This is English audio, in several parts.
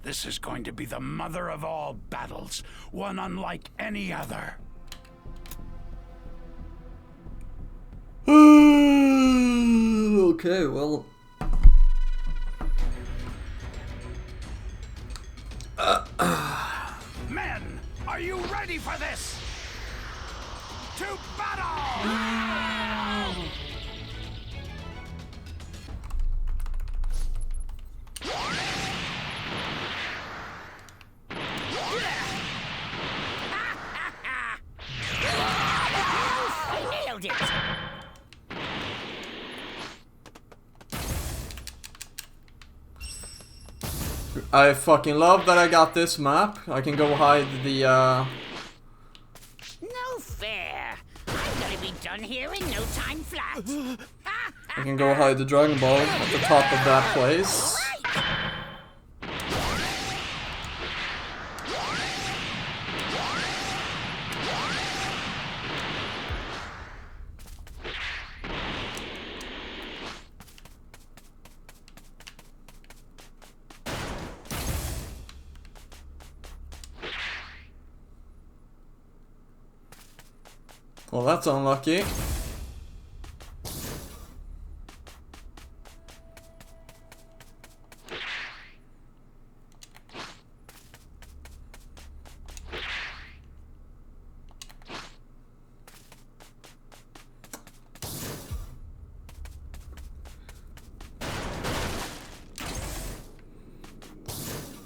This is going to be the mother of all battles, one unlike any other. Okay, well. Men, are you ready for this? To battle! Nailed it! I fucking love that I got this map. I can go hide the No fair. I'm gonna be done here in no time flat. I can go hide the Dragon Ball at the top of that place. Well, that's unlucky.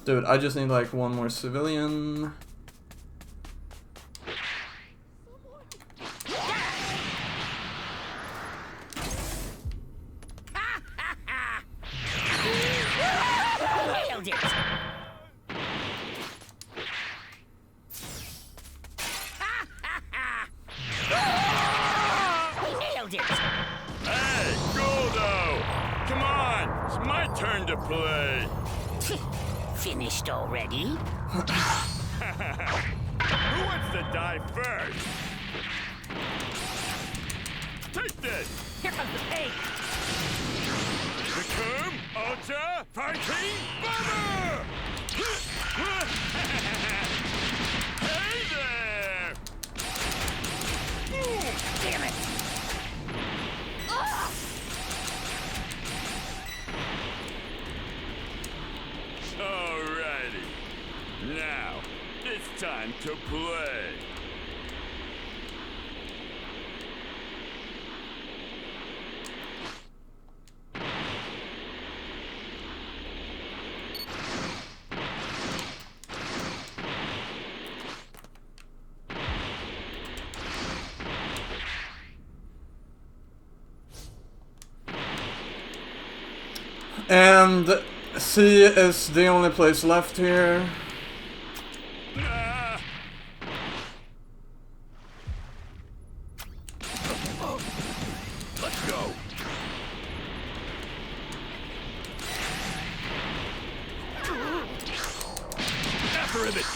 Dude, I just need like one more civilian. Nailed it! Nailed it! Hey, Goldo! Come on, it's my turn to play. Finished already? Who wants to die first? Take this! Here comes the pain! Become Ultra Fighting Bomber! Hey there! Boom! Damn it! Ugh! Alrighty. Now, it's time to play. And C is the only place left here. Ah. Let's go. After it.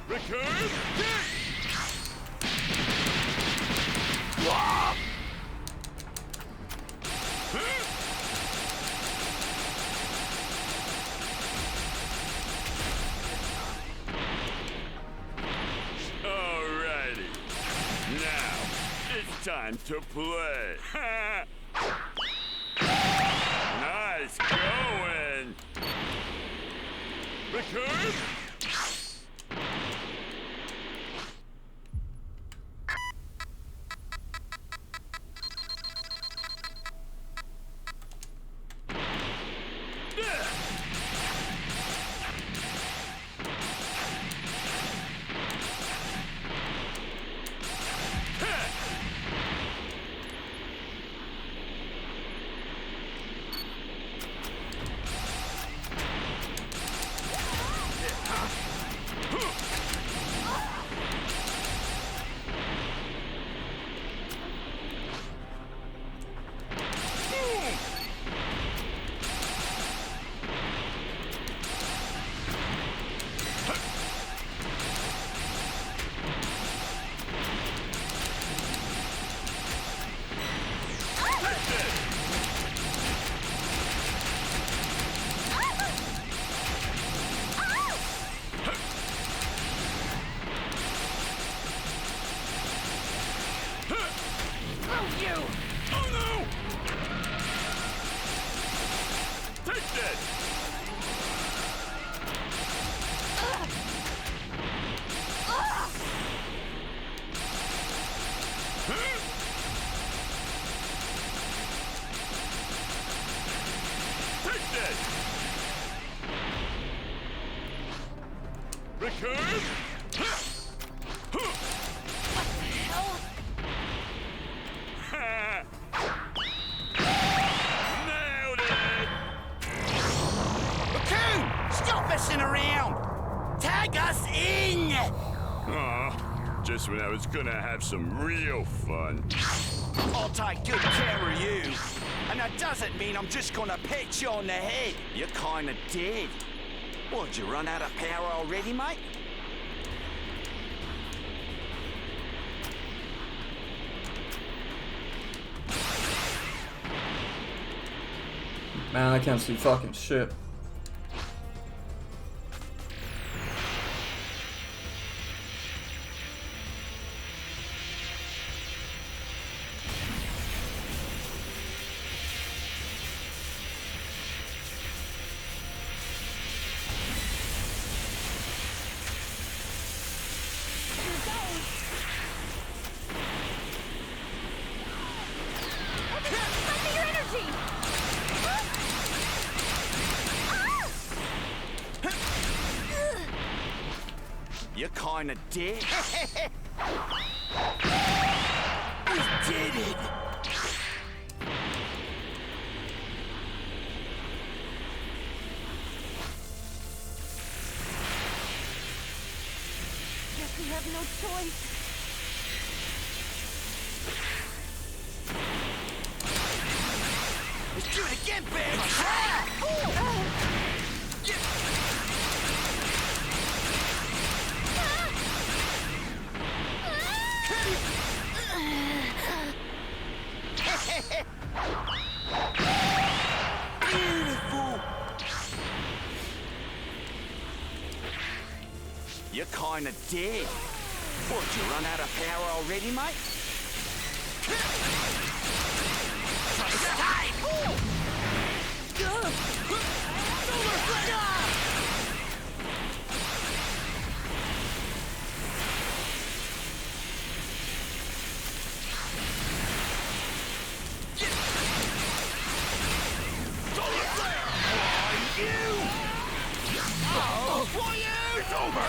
Return! Alrighty. Now, it's time to play. Nice going. Return! Move you! Oh no! Take this! Take this! Recurve! Nailed it! Raccoon! Stop messing around! Tag us in! Aw, just when I was gonna have some real fun. I'll take good care of you. And that doesn't mean I'm just gonna pet you on the head. You're kinda dead. What, you run out of power already, mate? Man, I can't see fucking shit. Find your energy! You're kinda dead. We did it! Guess we have no choice. Let's do it again, bitch! Beautiful! You're kinda dead. What, you run out of power already, mate? It's over!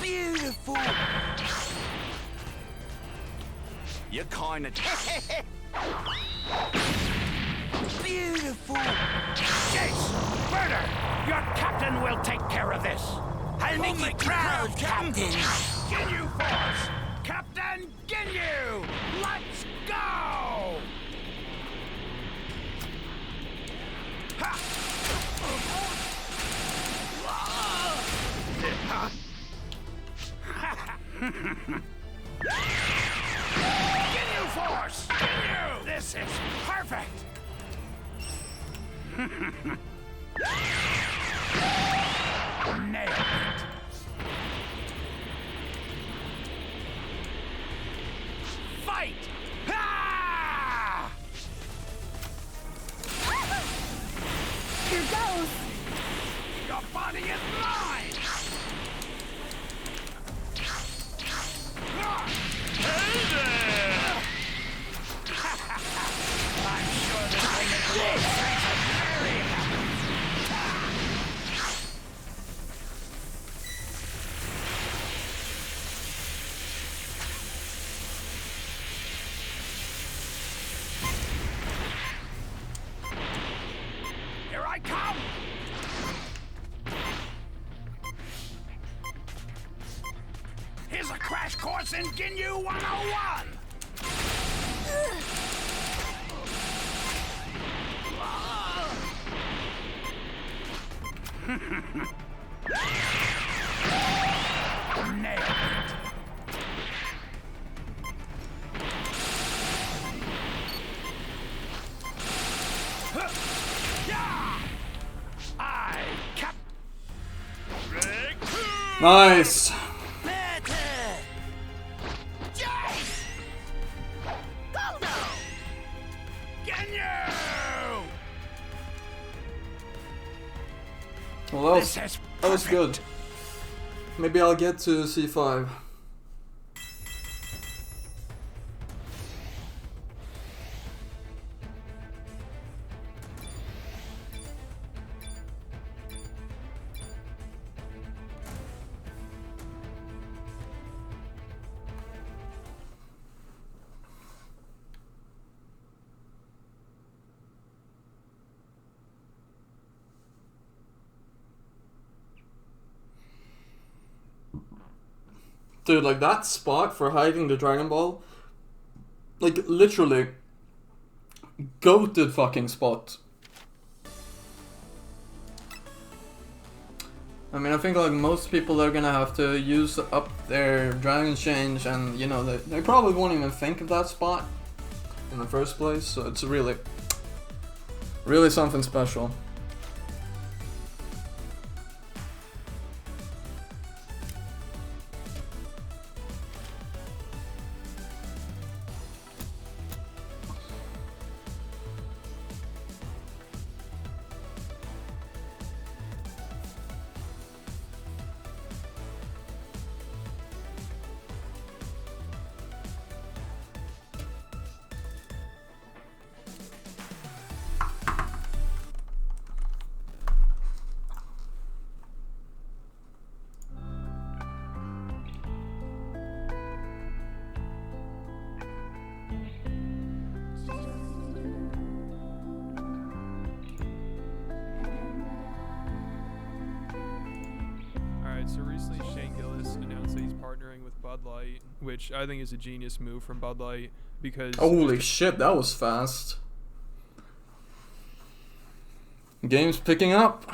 Beautiful! You're kinda... Beautiful! Jace! Murder! Your captain will take care of this! I'll make you proud, Captain! Ginyu Force! Captain Ginyu! Let's go! Ginyu Force! Ginyu! This is perfect! Nailed it! Fight! Ah! Here goes! Your body is mine! Hey there! I'm sure this will make Lord Francis very happy. Here I come! Here's a crash course in Ginyu 101! Nailed it. I cap. Nice. Jace! Goldo! Genyu! Well, This is that was good. perfect. Maybe I'll get to C5. Dude, like that spot for hiding the Dragon Ball, like literally, goated fucking spot. I mean, I think like most people are gonna have to use up their Dragon Change, and you know, they probably won't even think of that spot in the first place, so it's really, really something special. Alright, so recently Shane Gillis announced that he's partnering with Bud Light, which I think is a genius move from Bud Light because Holy shit, that was fast. Game's picking up.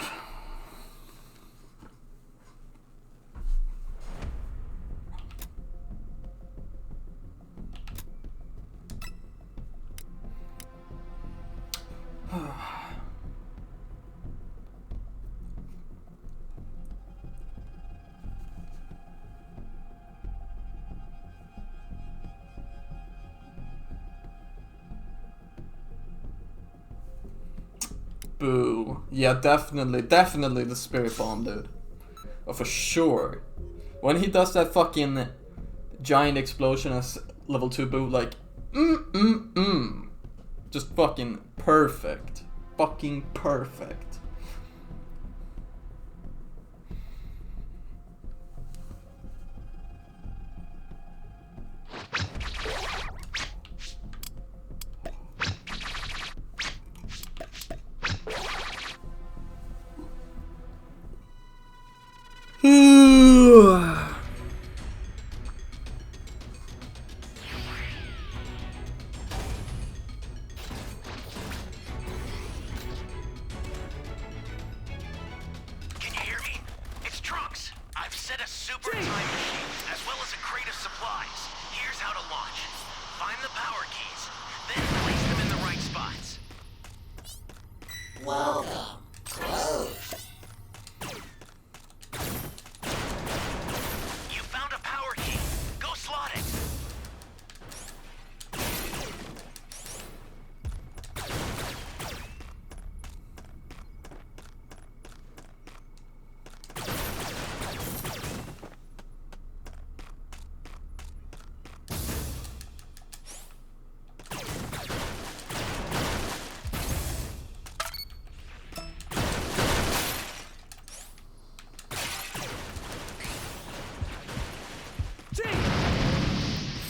Boo. Yeah, definitely the Spirit Bomb, dude. Oh, for sure. When he does that fucking giant explosion as level 2 Boo, like, just fucking perfect. Fucking perfect. Can you hear me? It's Trunks. I've set a super time machine, as well as a crate of supplies. Here's how to launch. Find the power keys, then place them in the right spots. Welcome. Close. You found a power key. Go slot it.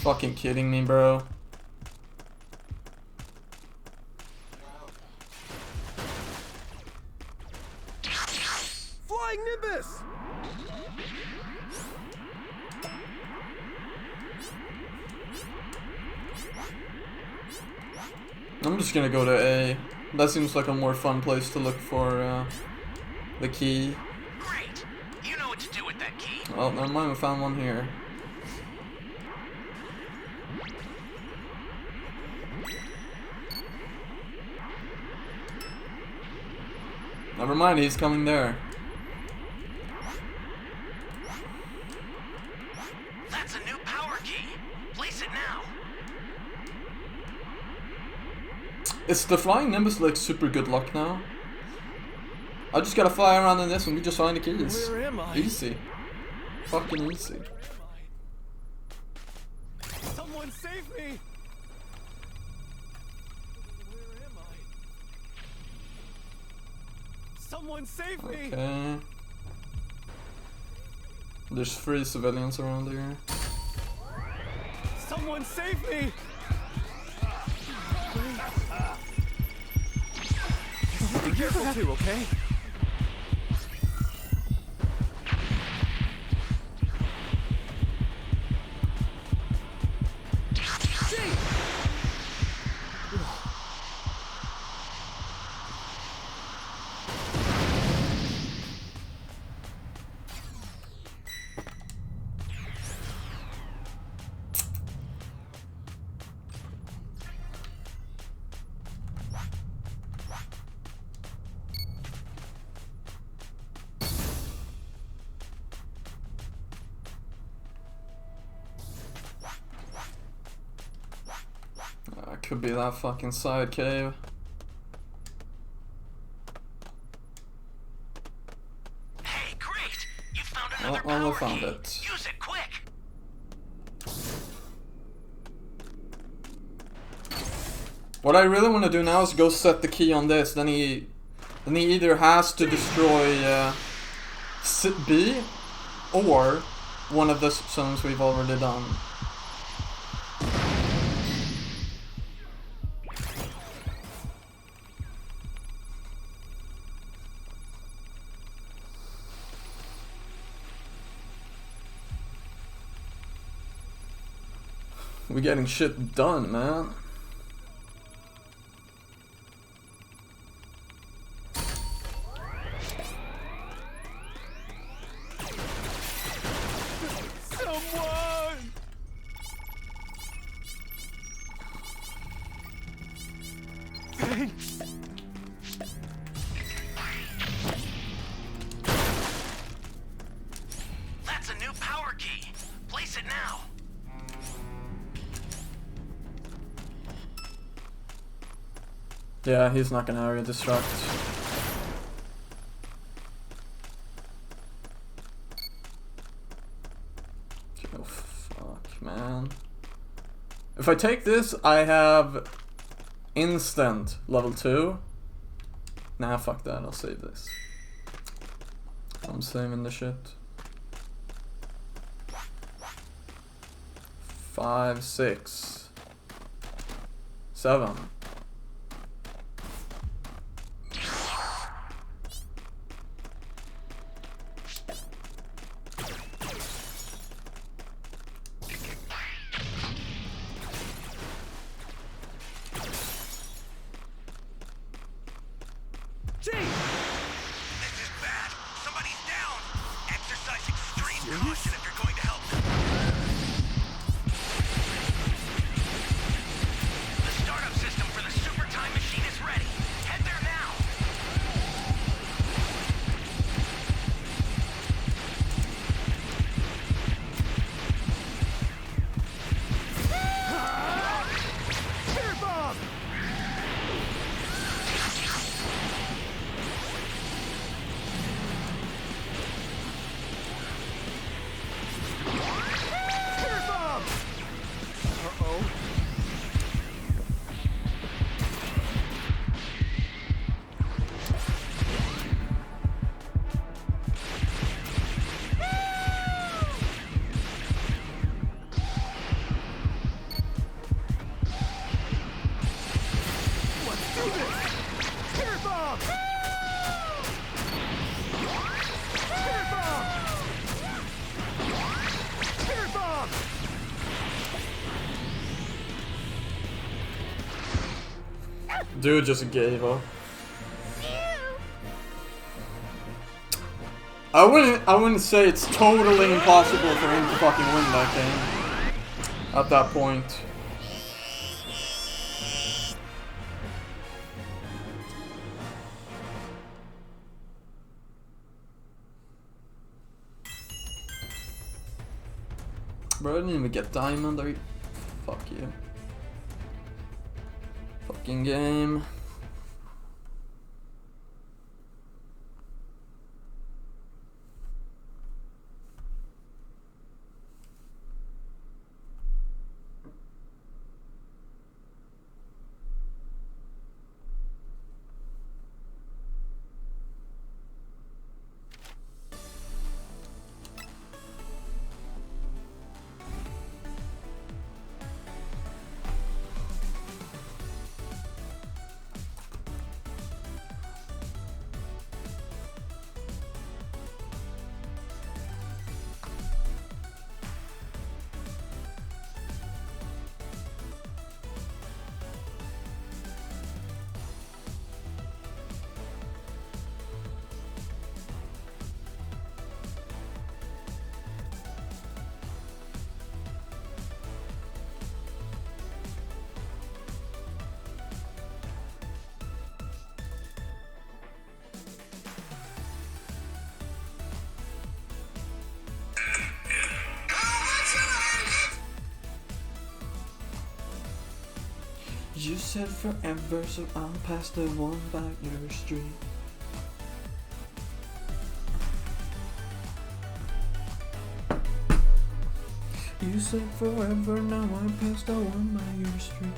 Fucking kidding me, bro. Flying Nimbus! I'm just gonna go to A. That seems like a more fun place to look for the key. Great. You know what to do with that key. Well, never mind, we found one here. Never mind, he's coming there. That's a new power key. Place it now. Is the flying Nimbus like super good luck now? I just gotta fly around in this and we just find the keys. Where am I? Easy. Fucking easy. Someone save me! Where am I? Someone save me! Okay. There's 3 civilians around here. Someone save me! Be careful too, okay? Could be that fucking side cave. Hey, great! You found another Well, power I found key. it. Use it quick. What I really want to do now is go set the key on this. Then he either has to destroy B or one of the zones we've already done. We're getting shit done, man. Someone! Thanks. That's a new power key. Place it now. Yeah, he's not gonna area destruct. Oh fuck, man. If I take this, I have instant level 2. Nah, fuck that, I'll save this. I'm saving the shit. 5, 6, 7. This is bad. Somebody's down. Exercise extreme caution if you're going to help them. The startup system for the super time machine is ready. Head there now. Fear bomb! Fear bomb! Uh-oh. Let's do this! Fear bomb! Fear bomb! Fear bomb! Dude just gave up. I wouldn't say it's totally impossible for him to fucking win that game. At that point. Bro, I didn't even get diamond. Are you... Fuck you. Fucking game. You said forever, so I'll pass the one by your street. You said forever, now I pass the one by your street.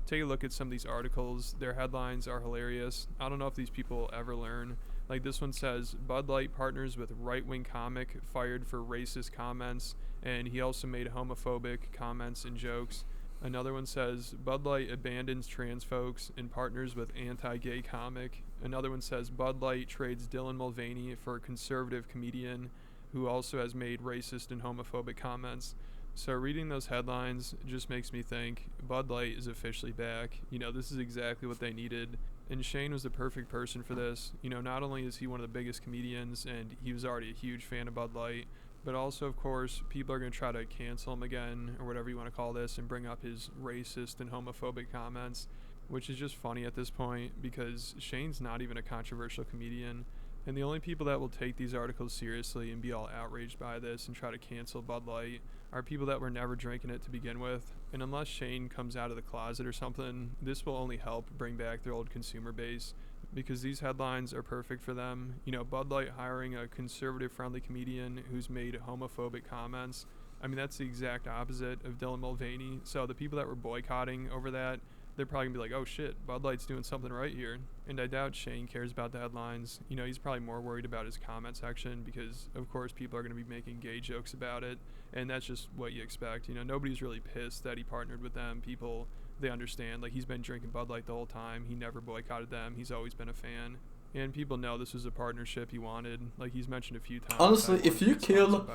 Take a look at some of these articles. Their headlines are hilarious. I don't know if these people ever learn. Like this one says, Bud Light partners with right-wing comic fired for racist comments, and he also made homophobic comments and jokes. Another one says, Bud Light abandons trans folks and partners with anti-gay comic. Another one says, Bud Light trades Dylan Mulvaney for a conservative comedian who also has made racist and homophobic comments. So reading those headlines just makes me think Bud Light is officially back. You know, this is exactly what they needed. And Shane was the perfect person for this. You know, not only is he one of the biggest comedians and he was already a huge fan of Bud Light, but also, of course, people are going to try to cancel him again, or whatever you want to call this, and bring up his racist and homophobic comments, which is just funny at this point because Shane's not even a controversial comedian. And the only people that will take these articles seriously and be all outraged by this and try to cancel Bud Light are people that were never drinking it to begin with. And unless Shane comes out of the closet or something, this will only help bring back their old consumer base, because these headlines are perfect for them. You know, Bud Light hiring a conservative-friendly comedian who's made homophobic comments. I mean, that's the exact opposite of Dylan Mulvaney. So the people that were boycotting over that, they're probably gonna be like, oh shit, Bud Light's doing something right here. And I doubt Shane cares about the headlines. You know, he's probably more worried about his comment section because, of course, people are gonna be making gay jokes about it. And that's just what you expect. You know, nobody's really pissed that he partnered with them. People, they understand. Like, he's been drinking Bud Light the whole time. He never boycotted them. He's always been a fan. And people know this was a partnership he wanted. Like, he's mentioned a few times. Honestly, if you kill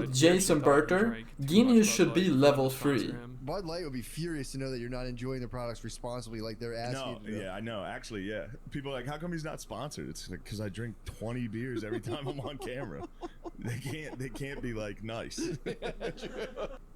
Jason Berter, Guinness should be level 3. Bud Light would be furious to know that you're not enjoying the products responsibly, like they're asking you to. Yeah, I know. Actually, yeah. People are like, how come he's not sponsored? It's like, because I drink 20 beers every time I'm on camera. They can't be like nice.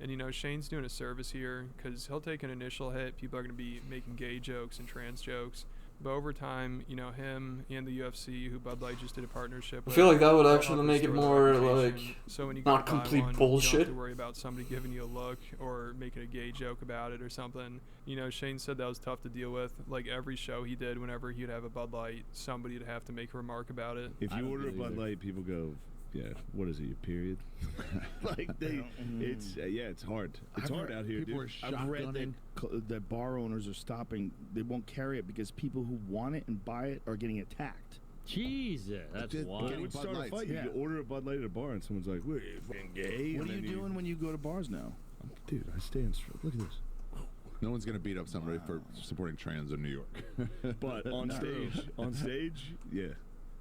And you know, Shane's doing a service here because he'll take an initial hit. People are going to be making gay jokes and trans jokes. But over time, you know, him and the UFC, who Bud Light just did a partnership with, I feel like that would actually make it more like so when you not complete bullshit. You don't have to worry about somebody giving you a look or making a gay joke about it or something. You know, Shane said that was tough to deal with. Like every show he did, whenever he'd have a Bud Light, somebody would have to make a remark about it. If you order a Bud Light, people go, yeah, what is it, your period? Like it's hard. It's hard out here, people dude. I've read that bar owners are stopping. They won't carry it because people who want it and buy it are getting attacked. Jesus, that's wild. It would start a fight. You order a Bud Light at a bar and someone's like, "Wait, you're fucking gay." What are you doing when you go to bars now? Dude, I stand straight. Look at this. No one's gonna beat up somebody for supporting trans in New York. But on stage, yeah,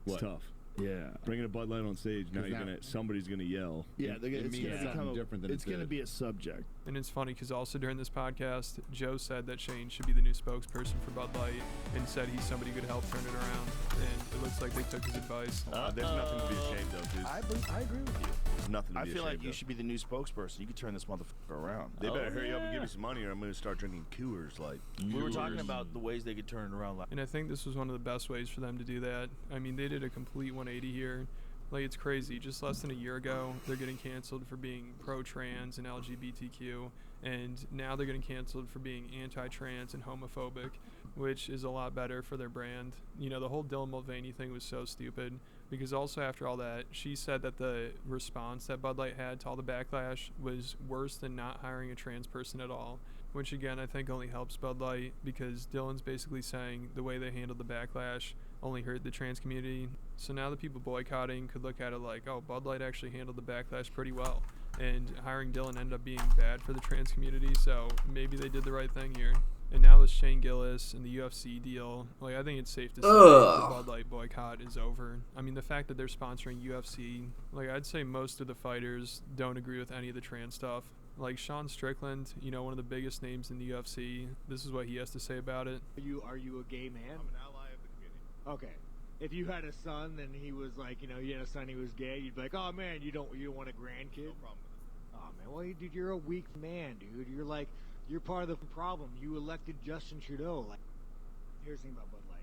it's tough. Yeah. Bringing a Bud Light on stage, now 'Cause now- somebody's gonna yell. Yeah, It it's means going to something become different than it's it going to did. be a subject. And it's funny because also during this podcast, Joe said that Shane should be the new spokesperson for Bud Light and said he's somebody who could help turn it around. And it looks like they took his advice. There's nothing to be ashamed of, dude. I agree with you. There's nothing to I be feel like ashamed you of. should be the new spokesperson. You could turn this motherfucker around. They better hurry up and give me some money or I'm going to start drinking Coors Light. We were talking about the ways they could turn it around. And I think this was one of the best ways for them to do that. I mean, they did a complete 180 here. Like, it's crazy. Just less than a year ago, they're getting canceled for being pro-trans and LGBTQ, and now they're getting canceled for being anti-trans and homophobic, which is a lot better for their brand. You know, the whole Dylan Mulvaney thing was so stupid, because also after all that, she said that the response that Bud Light had to all the backlash was worse than not hiring a trans person at all, which again I think only helps Bud Light, because Dylan's basically saying the way they handled the backlash only hurt the trans community. So now the people boycotting could look at it like, oh, Bud Light actually handled the backlash pretty well, and hiring Dylan ended up being bad for the trans community, so maybe they did the right thing here. And now with Shane Gillis and the UFC deal, like, I think it's safe to say the Bud Light boycott is over. I mean, the fact that they're sponsoring UFC, like, I'd say most of the fighters don't agree with any of the trans stuff. Like Sean Strickland, you know, one of the biggest names in the UFC, this is what he has to say about it. Are you a gay man? I'm an ally of the community. Okay. If you had a son and he was like, you know, you had a son, he was gay, you'd be like, oh man, you don't want a grandkid? No problem with it. Oh man, well, dude, you're a weak man, dude. You're part of the problem. You elected Justin Trudeau. Like, here's the thing about Bud Light.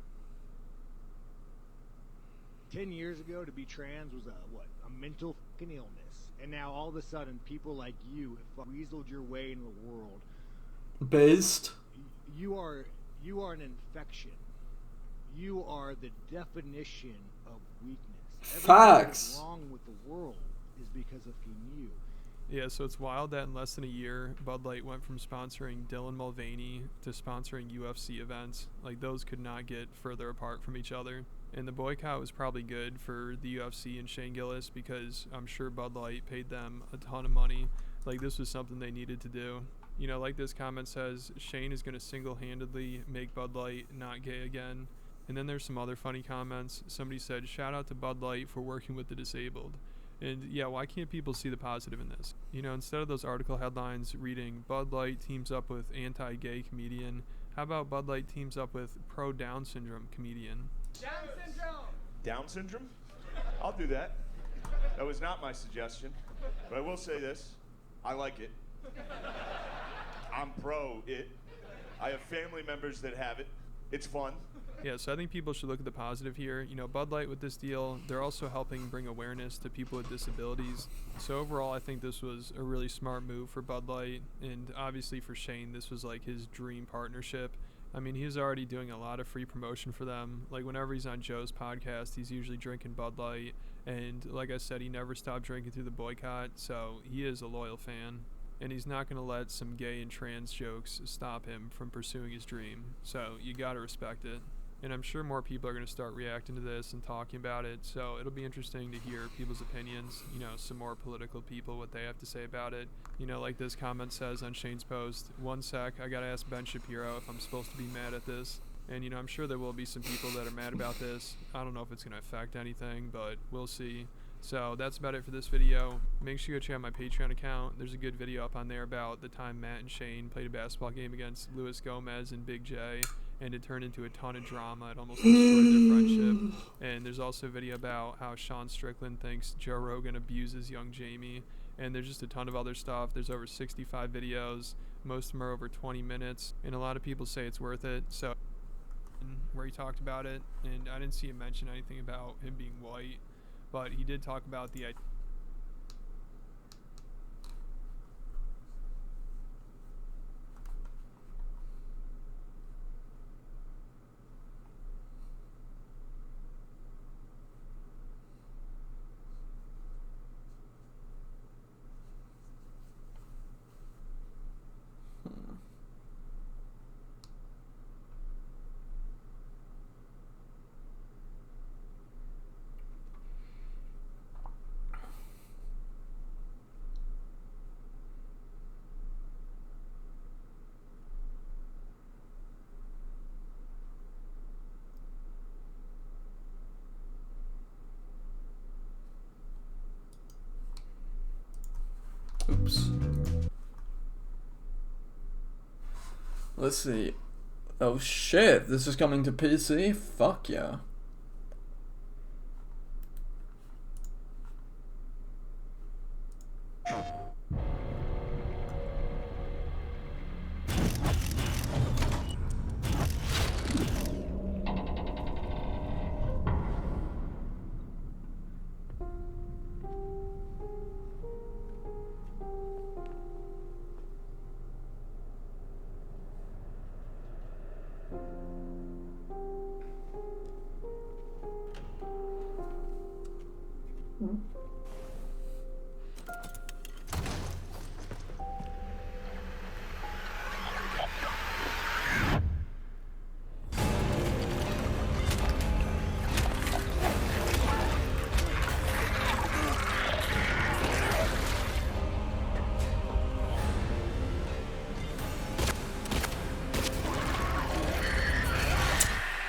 10 years ago, to be trans was a mental fucking illness, and now all of a sudden, people like you have weaseled your way into the world. Based. You are an infection. You are the definition of weakness. Everything that's wrong with the world is because of you. Yeah, so it's wild that in less than a year, Bud Light went from sponsoring Dylan Mulvaney to sponsoring UFC events. Like, those could not get further apart from each other. And the boycott was probably good for the UFC and Shane Gillis, because I'm sure Bud Light paid them a ton of money. Like, this was something they needed to do. You know, like this comment says, Shane is going to single-handedly make Bud Light not gay again. And then there's some other funny comments. Somebody said, shout out to Bud Light for working with the disabled. And yeah, why can't people see the positive in this? You know, instead of those article headlines reading, Bud Light teams up with anti-gay comedian, how about Bud Light teams up with pro-Down syndrome comedian? Down syndrome! Down syndrome? I'll do that. That was not my suggestion. But I will say this. I like it. I'm pro it. I have family members that have it. It's fun. Yeah, so I think people should look at the positive here. You know, Bud Light with this deal, they're also helping bring awareness to people with disabilities. So overall, I think this was a really smart move for Bud Light. And obviously for Shane, this was like his dream partnership. I mean, he's already doing a lot of free promotion for them. Like, whenever he's on Joe's podcast, he's usually drinking Bud Light. And like I said, he never stopped drinking through the boycott. So he is a loyal fan. And he's not going to let some gay and trans jokes stop him from pursuing his dream. So you got to respect it. And I'm sure more people are going to start reacting to this and talking about it. So it'll be interesting to hear people's opinions, you know, some more political people, what they have to say about it. You know, like this comment says on Shane's post, 1 sec, I got to ask Ben Shapiro if I'm supposed to be mad at this. And, you know, I'm sure there will be some people that are mad about this. I don't know if it's going to affect anything, but we'll see. So that's about it for this video. Make sure you go check out my Patreon account. There's a good video up on there about the time Matt and Shane played a basketball game against Luis Gomez and Big J, and it turned into a ton of drama. It almost destroyed their friendship. And there's also a video about how Sean Strickland thinks Joe Rogan abuses young Jamie. And there's just a ton of other stuff. There's over 65 videos. Most of them are over 20 minutes. And a lot of people say it's worth it. So where he talked about it, and I didn't see him mention anything about him being white, but he did talk about the Oops. Let's see. Oh shit, this is coming to PC? Fuck yeah.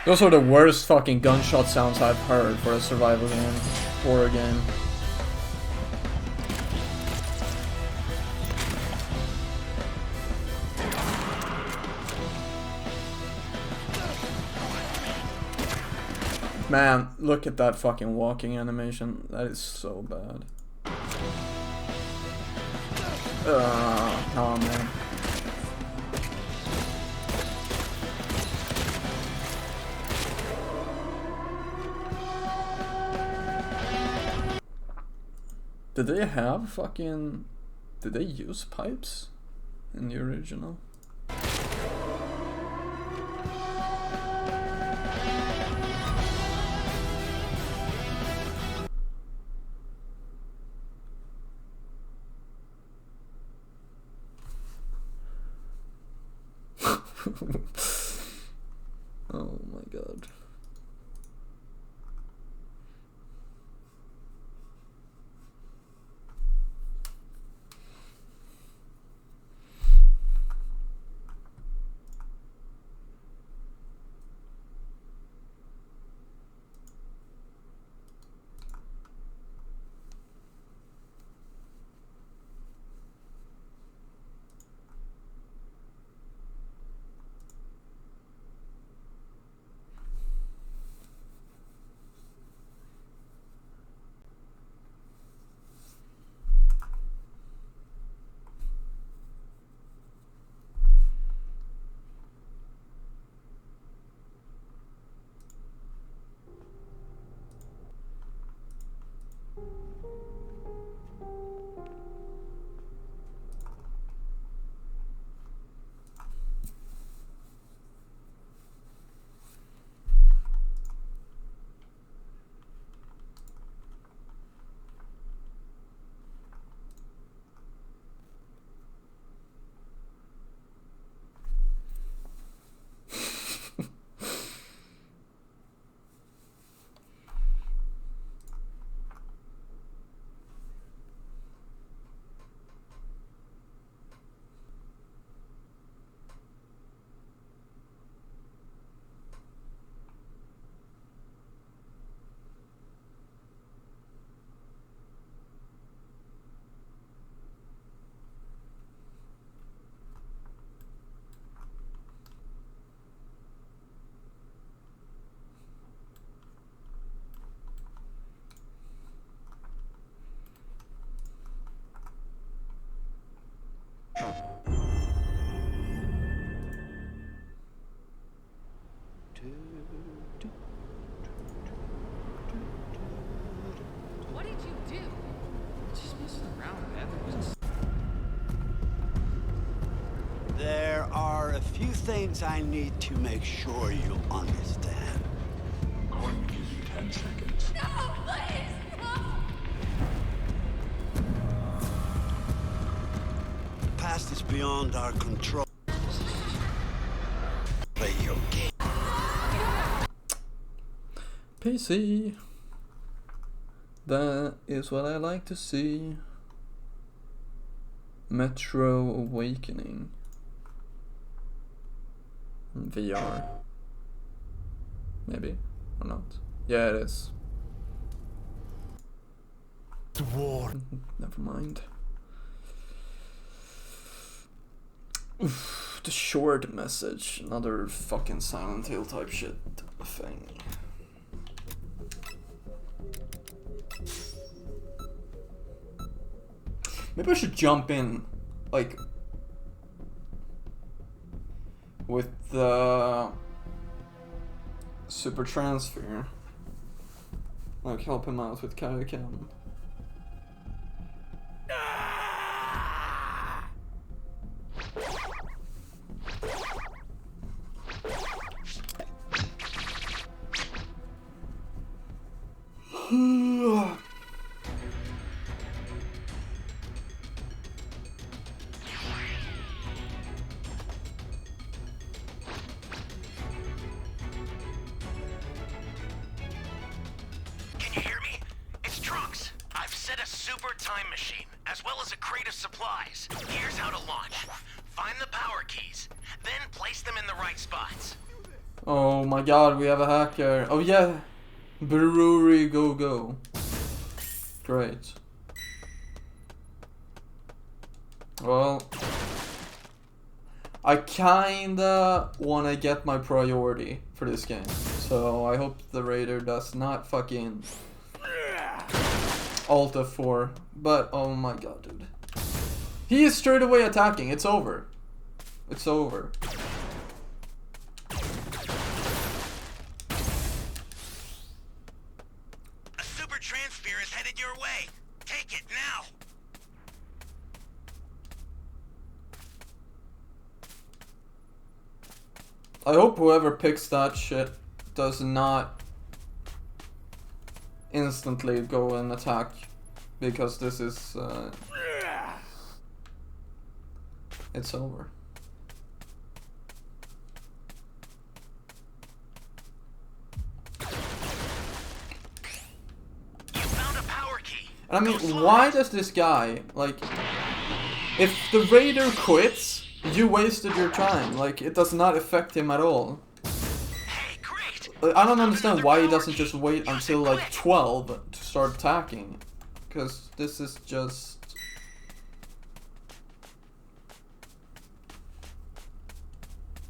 Those are the worst fucking gunshot sounds I've heard for a survival game, horror game. Man, look at that fucking walking animation. That is so bad. Oh man. Did they have fucking... Did they use pipes in the original? Oh my god. What did you do? Just messing around, man. There are a few things I need to make sure you understand. I'm going to give you 10 seconds. No, please, no. The past is beyond our control. Play your game. PC. That is what I like to see. Metro Awakening. VR. Maybe. Or not. Yeah, it is. The war. Never mind. Oof, the short message, another fucking Silent Hill type shit thing. Maybe I should jump in, like, with the super transfer. Like, help him out with Kayakan. Can you hear me? It's Trunks. I've set a super time machine, as well as a crate of supplies. Here's how to launch. Find the power keys, then place them in the right spots. Oh my god, we have a hacker. Oh yeah, Brewery Go Go. Great. Well, I kinda wanna get my priority for this game, so I hope the Raider does not fucking Alt F4. But oh my god, dude, he is straight away attacking. It's over. It's over. A super transfer is headed your way. Take it now. I hope whoever picks that shit does not instantly go and attack, because this is it's over. You found a power key. And I mean, why does this guy, like, if the Raider quits, you wasted your time. Like, it does not affect him at all. Hey, great. I don't understand why he doesn't just wait until like 12 to start attacking. Because this is just...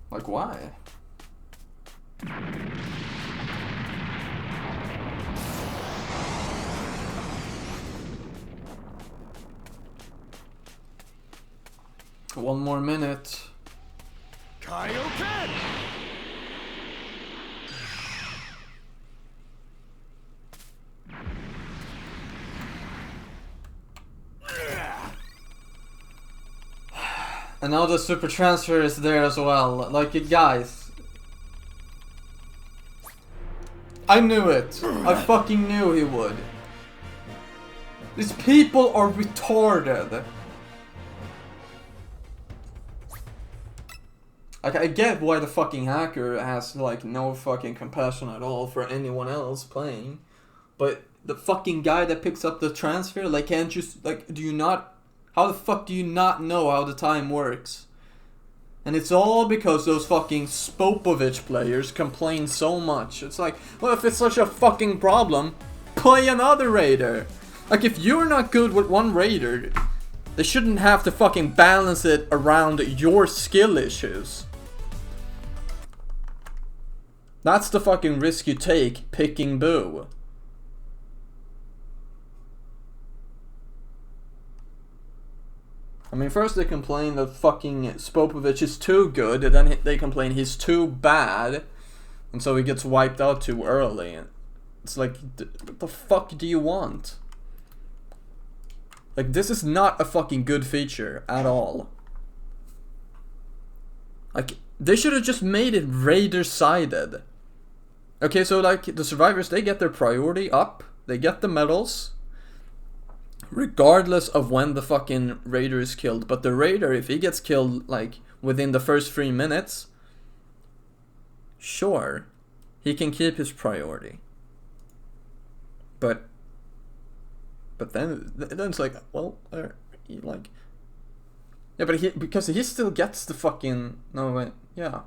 like, why? One more minute. Kaioken! And now the super transfer is there as well. Like, guys, I knew it. I fucking knew he would. These people are retarded. Like, I get why the fucking hacker has, like, no fucking compassion at all for anyone else playing. But the fucking guy that picks up the transfer, like, can't you, like, do you not... How the fuck do you not know how the time works? And it's all because those fucking Spopovich players complain so much. It's like, well, if it's such a fucking problem, play another Raider. Like, if you're not good with one Raider, they shouldn't have to fucking balance it around your skill issues. That's the fucking risk you take picking Boo. I mean, first they complain that fucking Spopovich is too good, and then they complain he's too bad, and so he gets wiped out too early. It's like, what the fuck do you want? Like, this is not a fucking good feature at all. Like, they should have just made it Raider-sided. Okay, so like, the survivors, they get their priority up, they get the medals, regardless of when the fucking Raider is killed. But the Raider, if he gets killed, like, within the first 3 minutes, sure, he can keep his priority. But then it's like, well, like, yeah, but because he still gets the fucking, no, wait, yeah.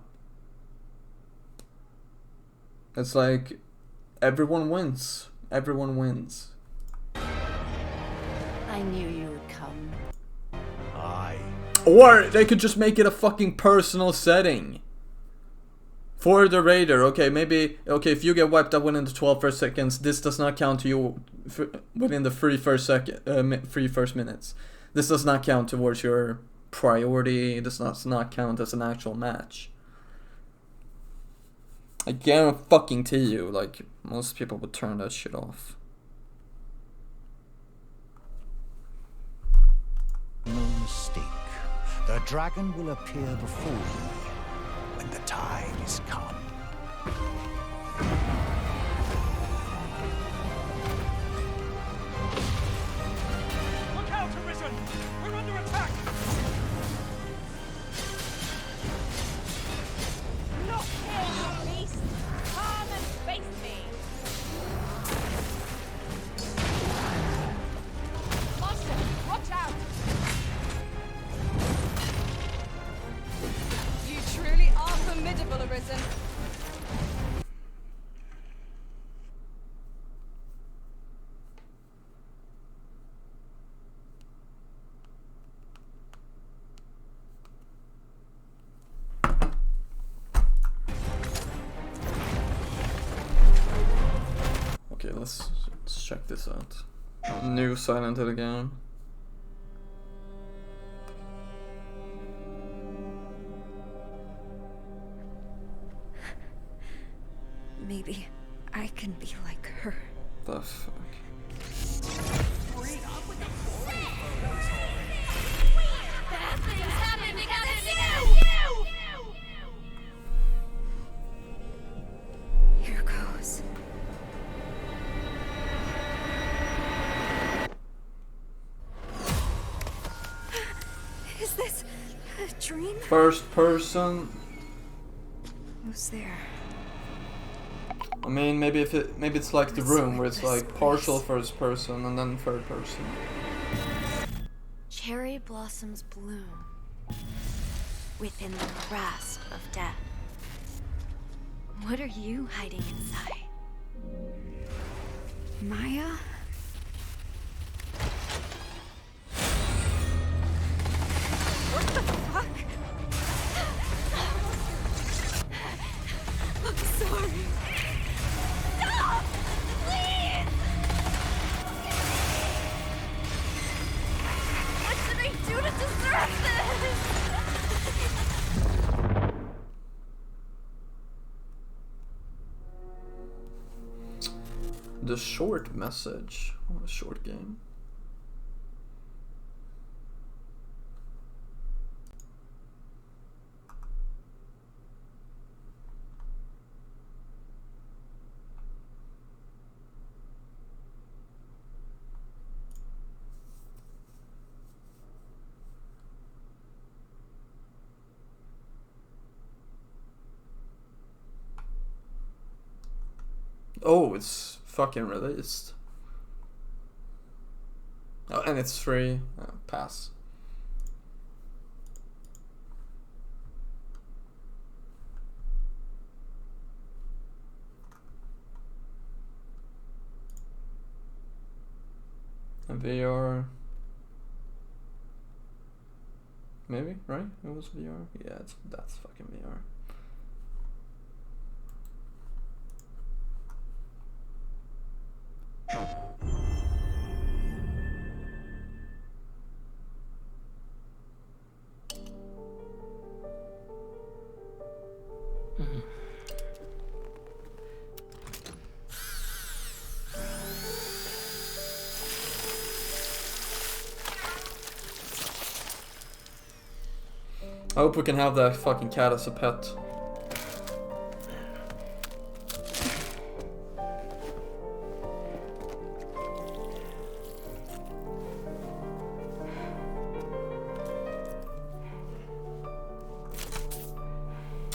It's like, everyone wins. Everyone wins. I knew you would come. Or they could just make it a fucking personal setting. For the raider, okay, maybe, okay, if you get wiped out within the 12 first seconds, this does not count to you within the free first minutes. This does not count towards your priority. This does not count as an actual match. I guarantee you, like, most people would turn that shit off. No mistake. The dragon will appear before you when the time is come. Look out, Arisen! We're under attack! Not here, you beast! Come and face me! Monster, watch out! You truly are formidable, Arisen. Okay, let's check this out. New Silent Hill game. Maybe I can be like her. The fuck? Bad things happen because it's you! Here goes. Is this a dream? First person. Who's there? I mean, maybe it's like The Room, where it's like partial first person and then third person. Cherry blossoms bloom within the grasp of death. What are you hiding inside? Maya? What the fuck? I'm sorry. Stop! Please! What did I do to deserve this? The short message. Oh, a short game. Oh, it's fucking released. Oh, and it's free. Pass. And VR. Maybe, right? It was VR. Yeah, that's fucking VR. I hope we can have that fucking cat as a pet.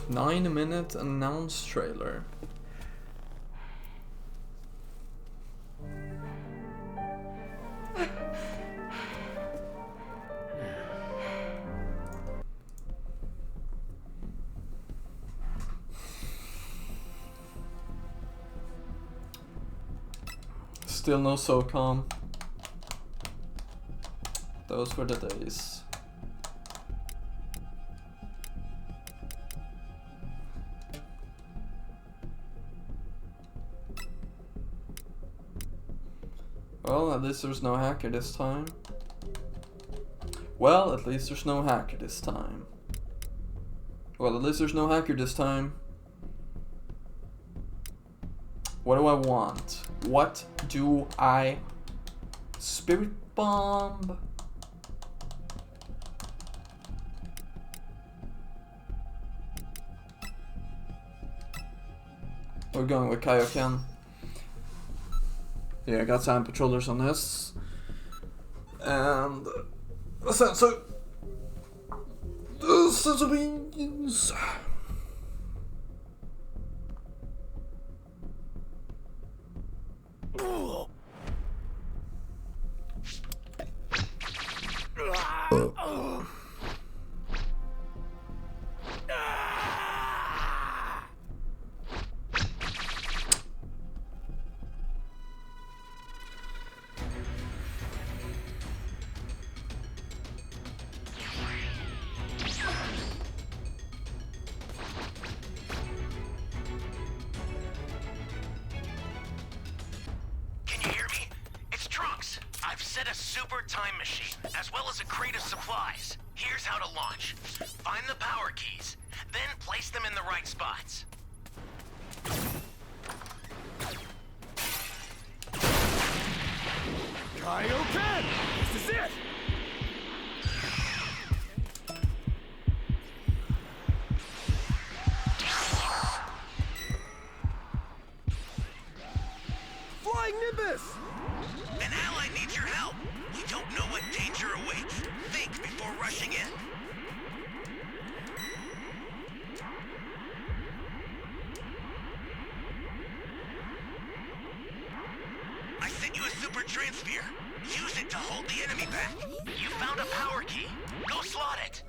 Nine-minute announced trailer. Still no SOCOM. Those were the days. Well, at least there's no hacker this time. Well, at least there's no hacker this time. Well, at least there's no hacker this time. What do I want? What do I... Spirit Bomb? We're going with Kaioken. Yeah, I got Sand Patrollers on this. And... a sensor. The sensor beans. Can you hear me? It's Trunks. I've set a super time machine, as well as a crate of supplies. Here's how to launch. Find the power keys, then place them in the right spots. Kaioken! This is it! Flying Nimbus! An ally needs your help. You don't know what danger awaits. Think before rushing in. I sent you a super transfer. Use it to hold the enemy back. You found a power key. Go slot it.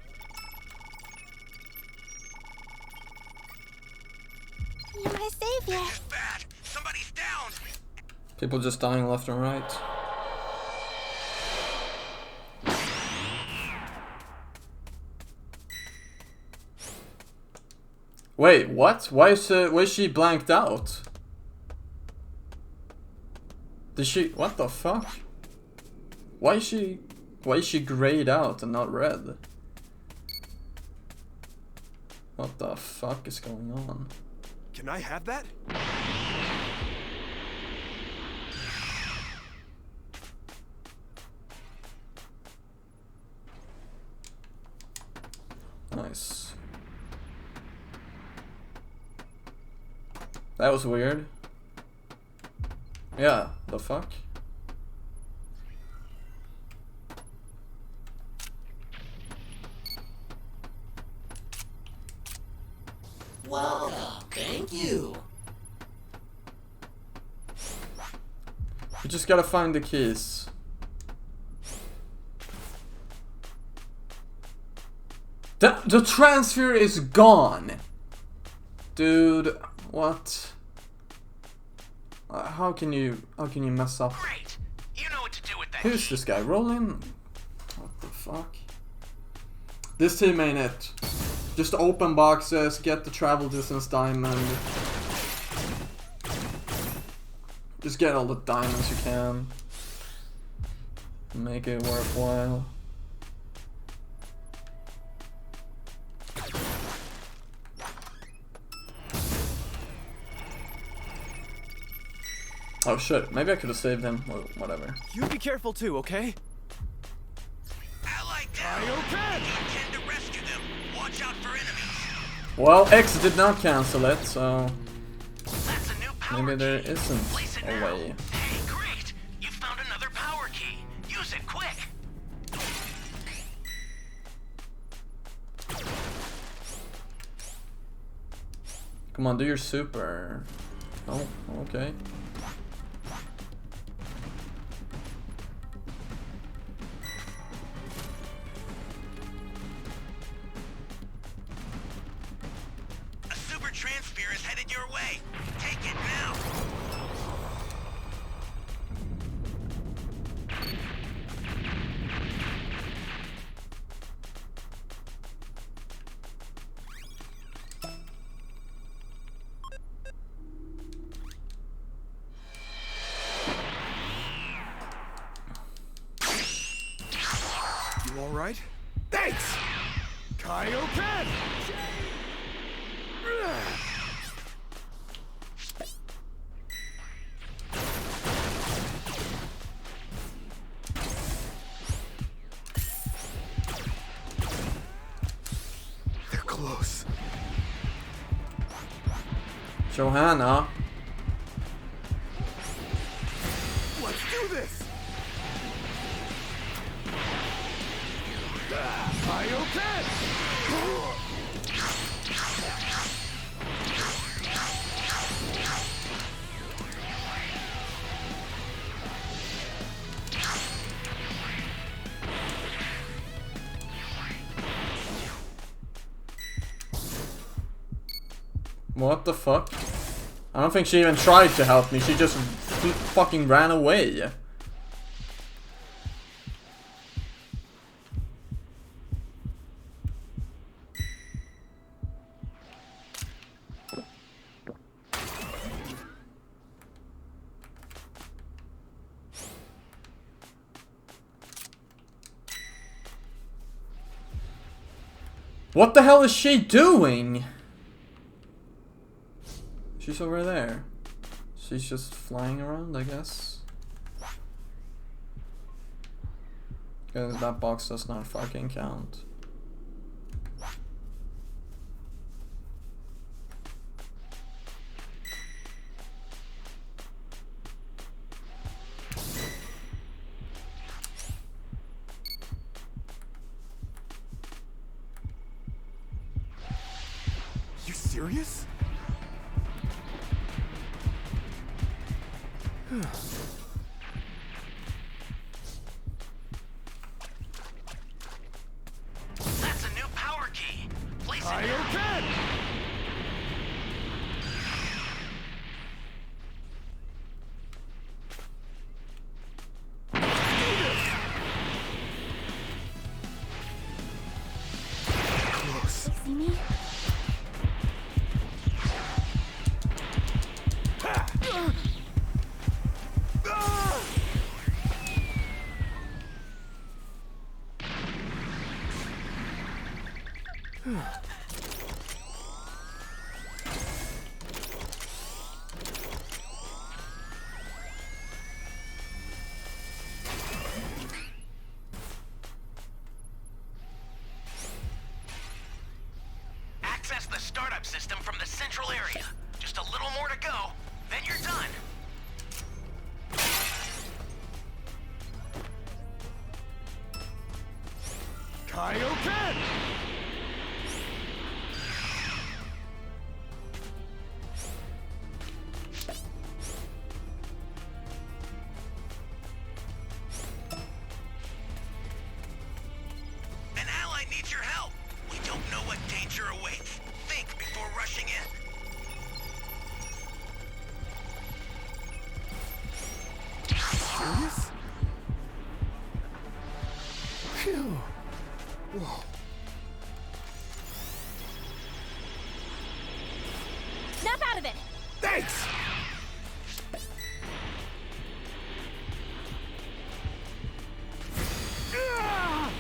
You're my savior. This is bad. Somebody's down. People just dying left and right. Wait, what? Why is she blanked out? Did she... what the fuck? Why is she grayed out and not red? What the fuck is going on? Can I have that? Nice. That was weird. Yeah, the fuck? Well, thank you. You just gotta find the keys. The transfer is gone! Dude, what? How can you mess up? Great. You know what to do with that. Who's this guy? Rolling? What the fuck? This team ain't it. Just open boxes, get the travel distance diamond. Just get all the diamonds you can. Make it worthwhile. Oh shit, maybe I could have saved him, or whatever. You be careful too, okay? Ally down. You intend to rescue them. Watch out for enemies. Well, X did not cancel it, so... That's a new power maybe there key. isn't Place it a now. way. Hey, great. You found another power key. Use it quick. Come on, do your super. Oh, okay. A super transfer is headed your way. Take it now. You all right? Thanks! Kaioken! They're close. Johanna. Let's do this! Kaioken! What the fuck? I don't think she even tried to help me. She just fucking ran away. What the hell is she doing? She's over there. She's just flying around, I guess. Because that box does not fucking count. You serious? That's a new power key. Place it Kaioken! Close. See me? Access the startup system from the central area. Just a little more to go, then you're done. Kaioken! An ally needs your help. We don't know what danger awaits. Think before rushing in. Serious? Phew. Whoa. Snap out of it! Thanks! Ah!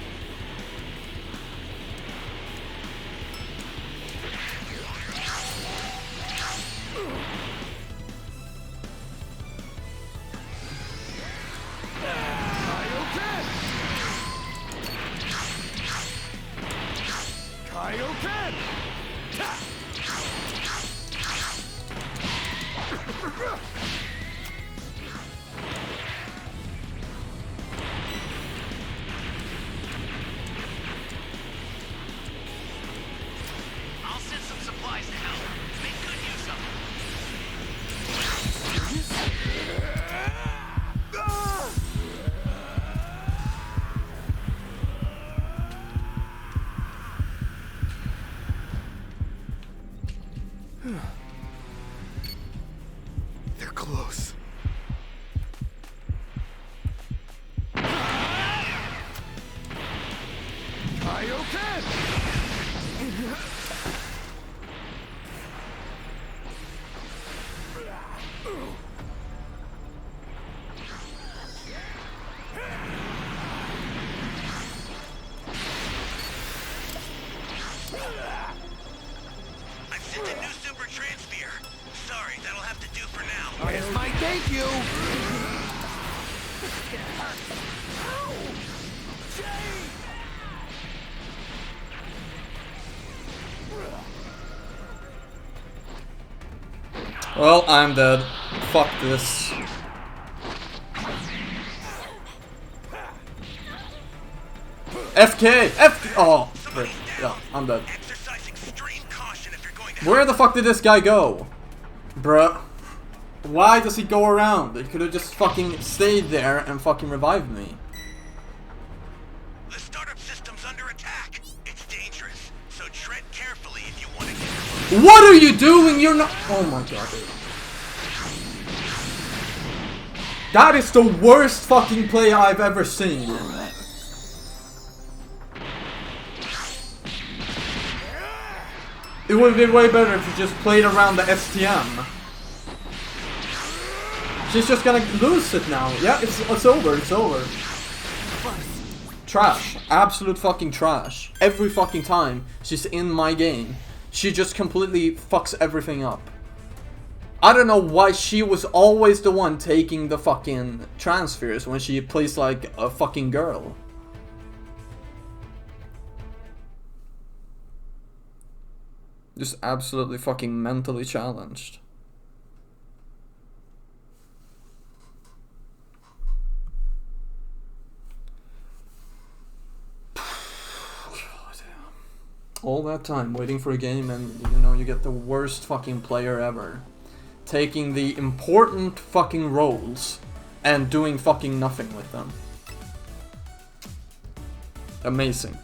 Kaioken! I'll send some supplies to help. Make good use of them. They're close. Kaioken! I sent a new super transfer. Sorry, that'll have to do for now. Here's my thank you. Well, I'm dead. Fuck this. FK! FK! Oh, wait. Yeah, I'm dead. Where the fuck did this guy go? Bruh. Why does he go around? He could have just fucking stayed there and fucking revived me. The startup system's under attack. It's dangerous, so tread carefully if you want to get close. What are you doing? You're not. Oh my god. That is the worst fucking play I've ever seen. It would have been way better if you just played around the STM. She's just gonna lose it now. Yeah, it's over. It's over. Trash. Absolute fucking trash. Every fucking time she's in my game, she just completely fucks everything up. I don't know why she was always the one taking the fucking transfers when she plays like a fucking girl. Just absolutely fucking mentally challenged. All that time waiting for a game and, you know, you get the worst fucking player ever. Taking the important fucking roles and doing fucking nothing with them. Amazing.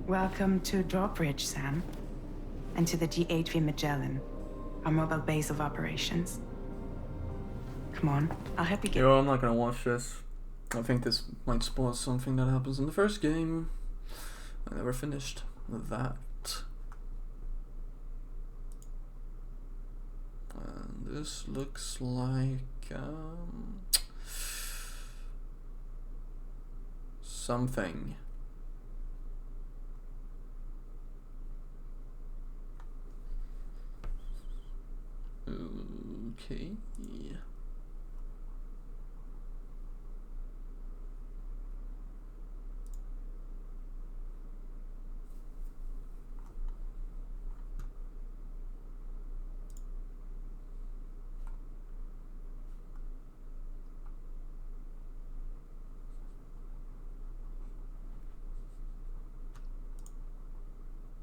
Welcome to Drawbridge, Sam. And to the GHV Magellan, our mobile base of operations. Come on, I'll help you get... Yo, I'm not gonna watch this. I think this might spoil something that happens in the first game. I never finished that. And this looks like... something. Okay.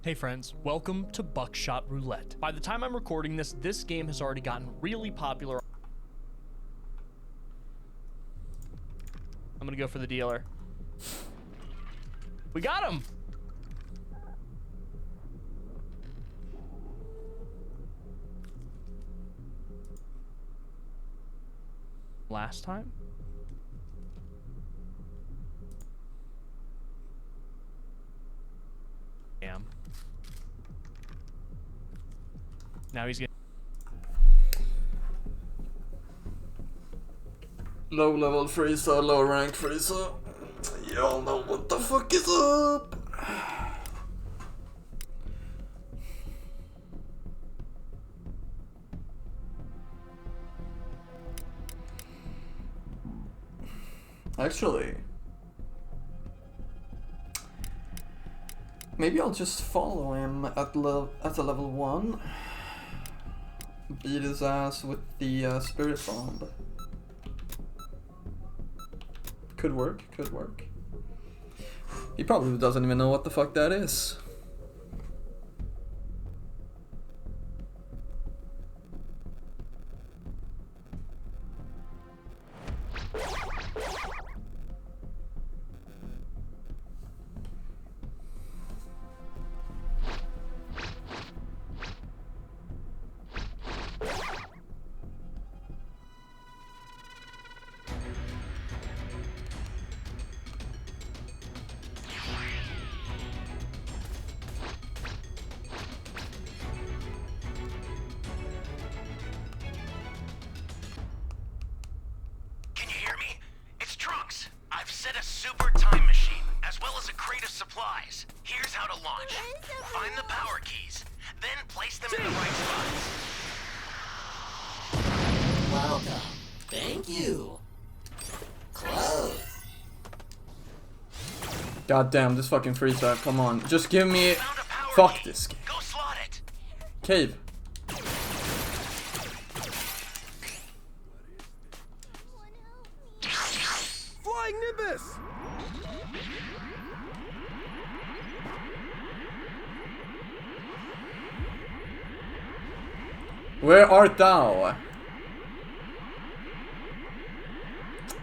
Hey friends, welcome to Buckshot Roulette. By the time I'm recording this, this game has already gotten really popular. I'm gonna go for the dealer. We got him! Last time? Damn. Now he's getting low level Frieza, low rank Frieza. Y'all know what the fuck is up. Actually, maybe I'll just follow him at a level 1. Beat his ass with the Spirit Bomb. Could work, could work. He probably doesn't even know what the fuck that is. God damn, this fucking Frieza, come on. Just give me... Fuck this game. Cave. Flying Nimbus! Where art thou?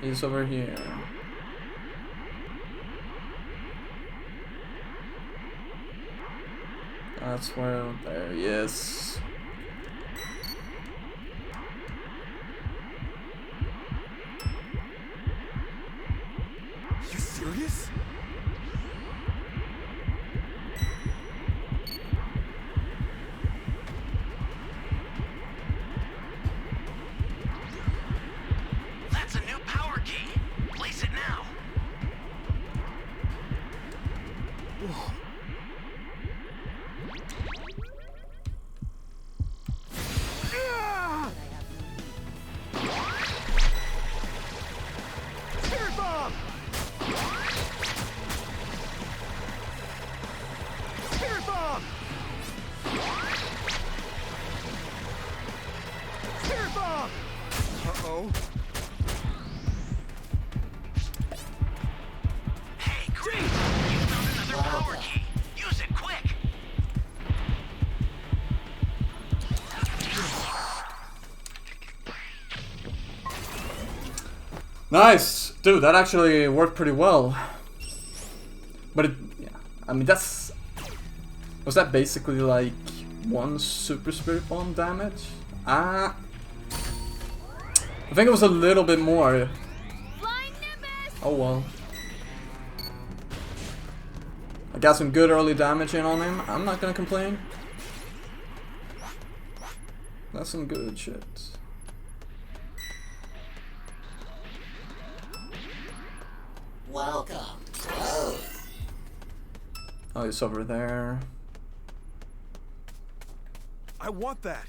He's over here. That's where, there he is. You serious? That's a new power key. Place it now. Whoa. Spirit Bomb! Spirit Bomb! Spirit Bomb! Uh-oh. Hey, great! You found another power key. Use it quick. Nice! Dude, that actually worked pretty well. But it, yeah, I mean that's... Was that basically like 1 Super Spirit Bomb damage? I think it was a little bit more. Oh well. I got some good early damage in on him. I'm not gonna complain. That's some good shit. Welcome. Oh, he's over there. I want that.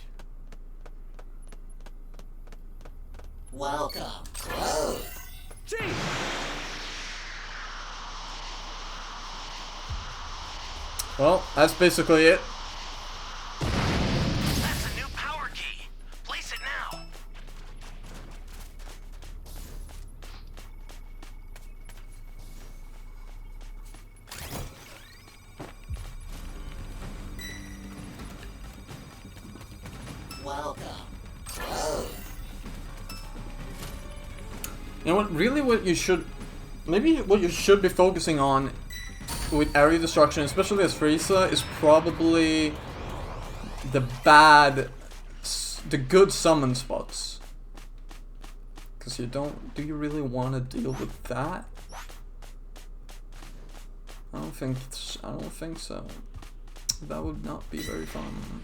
Welcome. Close. Well, that's basically it. That's a new power key. Place it now. Welcome. Close. You know what? Really, what you should, maybe what you should be focusing on with area destruction, especially as Frieza, is probably the good summon spots. Because you don't, do you really want to deal with that? I don't think so. That would not be very fun.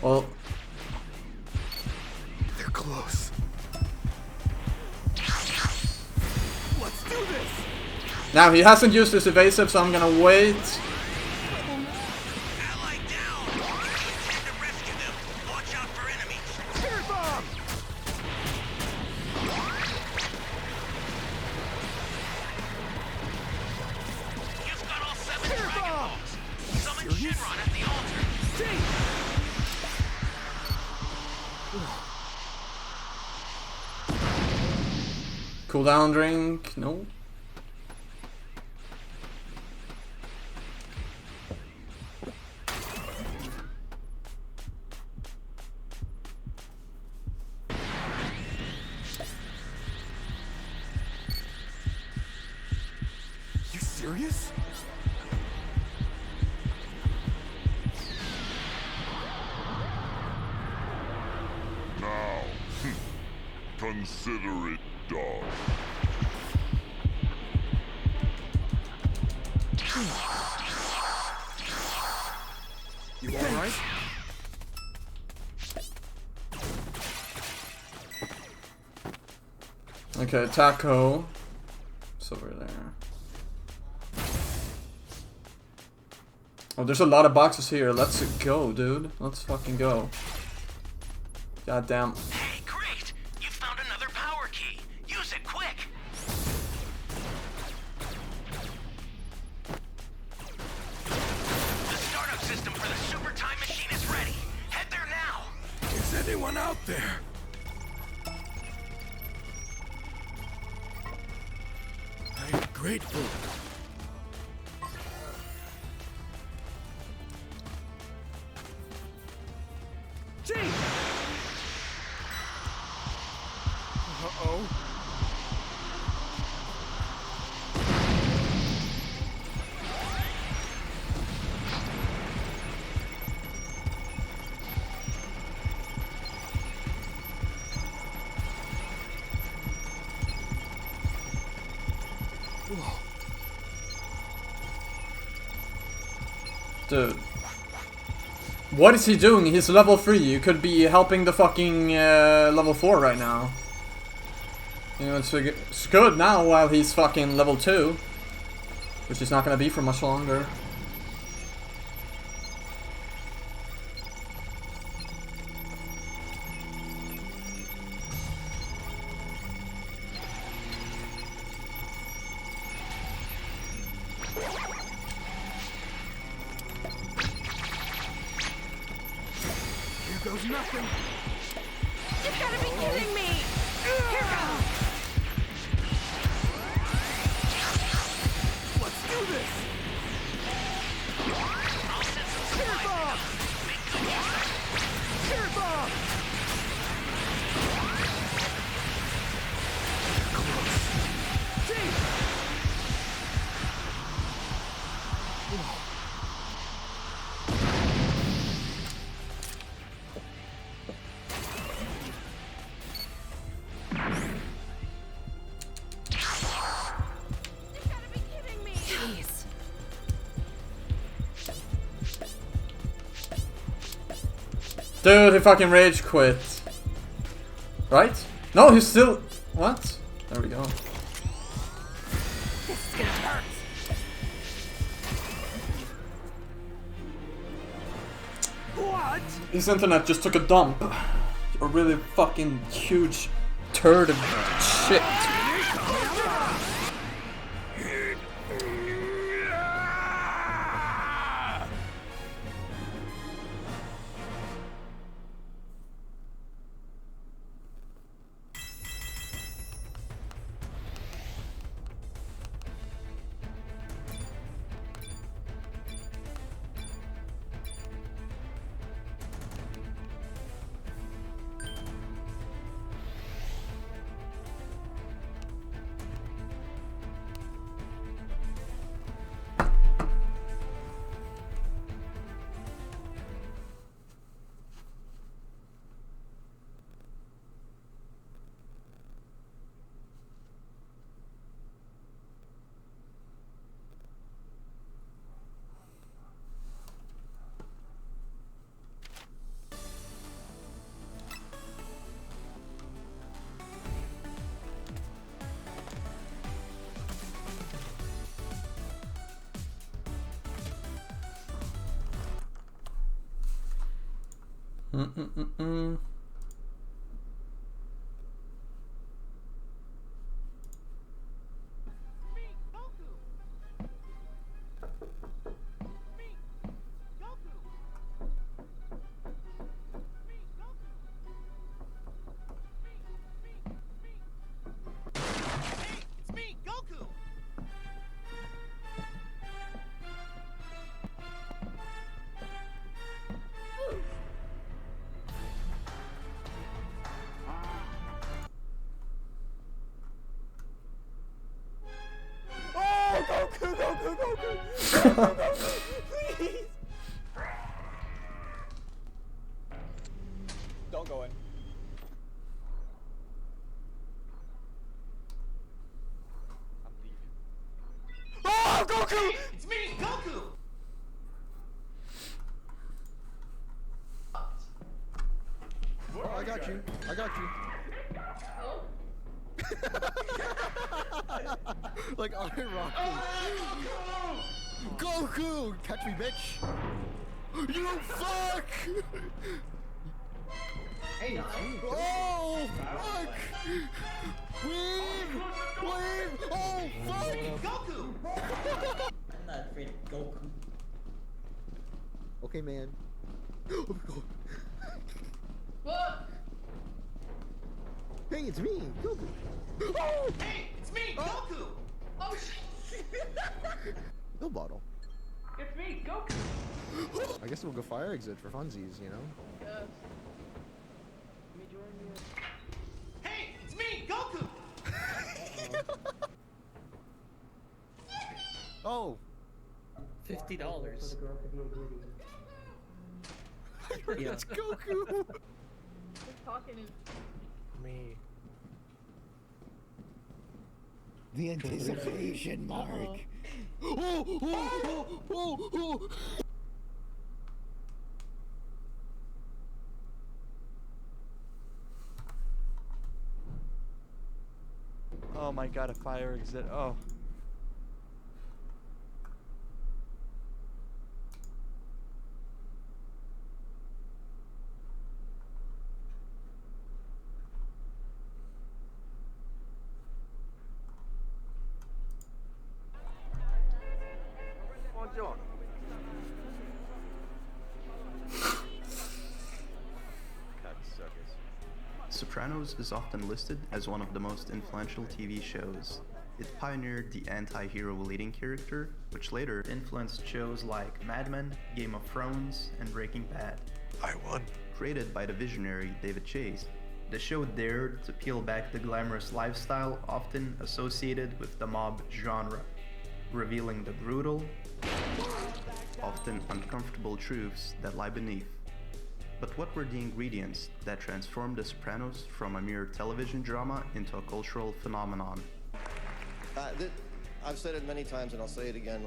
Well, They're close. Let's do this. now he hasn't used his evasive, so I'm gonna wait. Cooldown drink, no. You serious? Now, consider it done. You alright? Okay, Taco. It's over there. Oh, there's a lot of boxes here. Let's go, dude. Let's fucking go. God damn. Hey, great! You found another power key. Use it quick. The startup system for the super time machine is ready. Head there now. Is anyone out there? I'm grateful. Uh-oh. Dude. What is he doing? He's level 3. You could be helping the fucking level 4 right now. You know, it's good now while he's fucking level 2. Which is not gonna be for much longer. Here goes nothing. You've got to be kidding me! Here goes! Let's do this. Spirit bomb. Spirit bomb. Close. Gee. Jeez. Dude, he fucking rage quit. Right? No, he's still... What? There we go. This is gonna hurt. What? His internet just took a dump. a really fucking huge turd of shit. Please! Don't go in. I'm leaving. Oh, Goku! It's me, Goku! Oh, I got you. I got you. Like Iron Rocky. Goku! Catch me, bitch! You fuck! Hey, oh, fuck! Weave! Weave! Oh, fuck! Goku! I'm not afraid of Goku. Okay, man. What? Hey, it's me, Goku! Oh! Hey, it's me, Goku! Oh, shit! No bottle. It's me, Goku! I guess we'll go fire exit for funsies, you know? Yes. Let me join you. Hey, it's me, Goku! Oh! $50. Yeah. It's Goku! Who's talking is Me. The anticipation mark. Oh. Oh my god, a fire exit. Oh. Sopranos is often listed as one of the most influential TV shows. It pioneered the anti-hero leading character, which later influenced shows like Mad Men, Game of Thrones, and Breaking Bad. I won. Created by the visionary David Chase, the show dared to peel back the glamorous lifestyle often associated with the mob genre, revealing the brutal, often uncomfortable truths that lie beneath. But what were the ingredients that transformed The Sopranos from a mere television drama into a cultural phenomenon? I've said it many times and I'll say it again,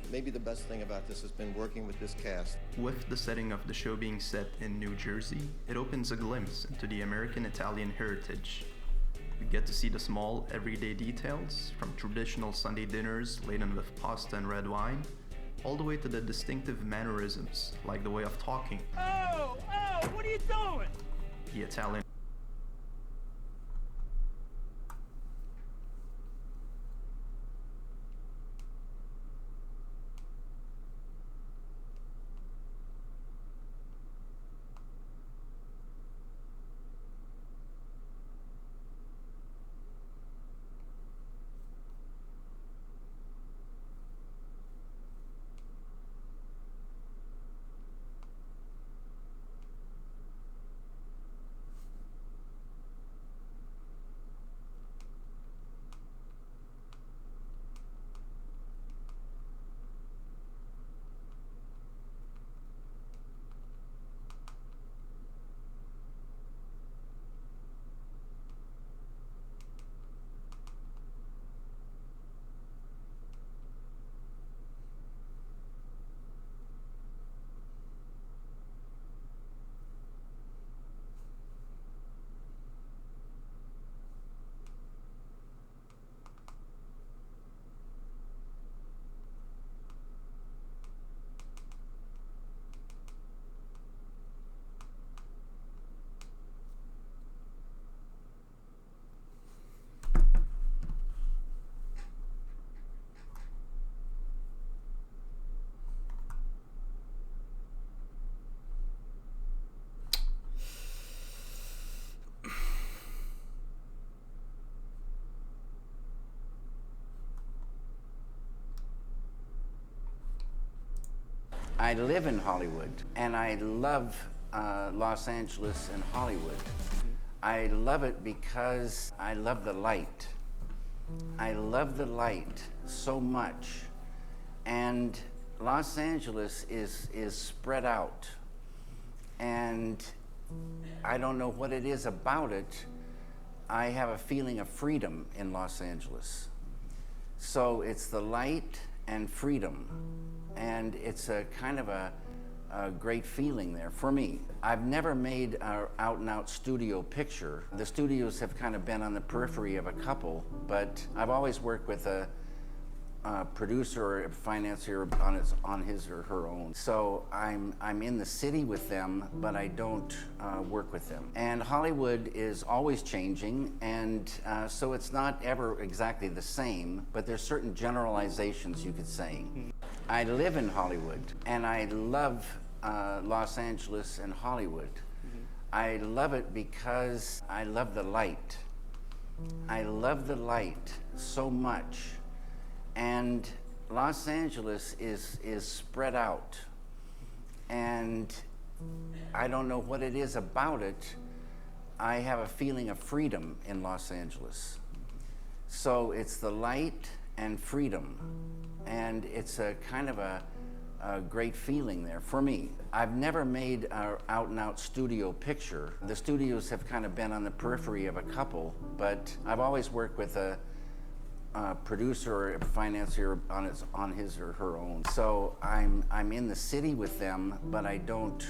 maybe the best thing about this has been working with this cast. With the setting of the show being set in New Jersey, it opens a glimpse into the American-Italian heritage. We get to see the small, everyday details, from traditional Sunday dinners laden with pasta and red wine, all the way to the distinctive mannerisms, like the way of talking. Oh, what are you doing? the Italian. I live in Hollywood, and I love Los Angeles and Hollywood. I love it because I love the light. I love the light so much. And Los Angeles is spread out. And I don't know what it is about it. I have a feeling of freedom in Los Angeles. So it's the light and freedom. And it's a kind of a great feeling there for me. I've never made an out-and-out studio picture. The studios have kind of been on the periphery of a couple, but I've always worked with a producer or a financier on his or her own. So I'm in the city with them, but I don't work with them. And Hollywood is always changing, and so it's not ever exactly the same, but there's certain generalizations you could say. I live in Hollywood, and I love Los Angeles and Hollywood. I love it because I love the light. I love the light so much. And Los Angeles is spread out. And I don't know what it is about it. I have a feeling of freedom in Los Angeles. So it's the light and freedom. And it's a kind of a great feeling there for me. I've never made an out-and-out studio picture. The studios have kind of been on the periphery of a couple, but I've always worked with a producer or a financier on his or her own. So I'm in the city with them, but I don't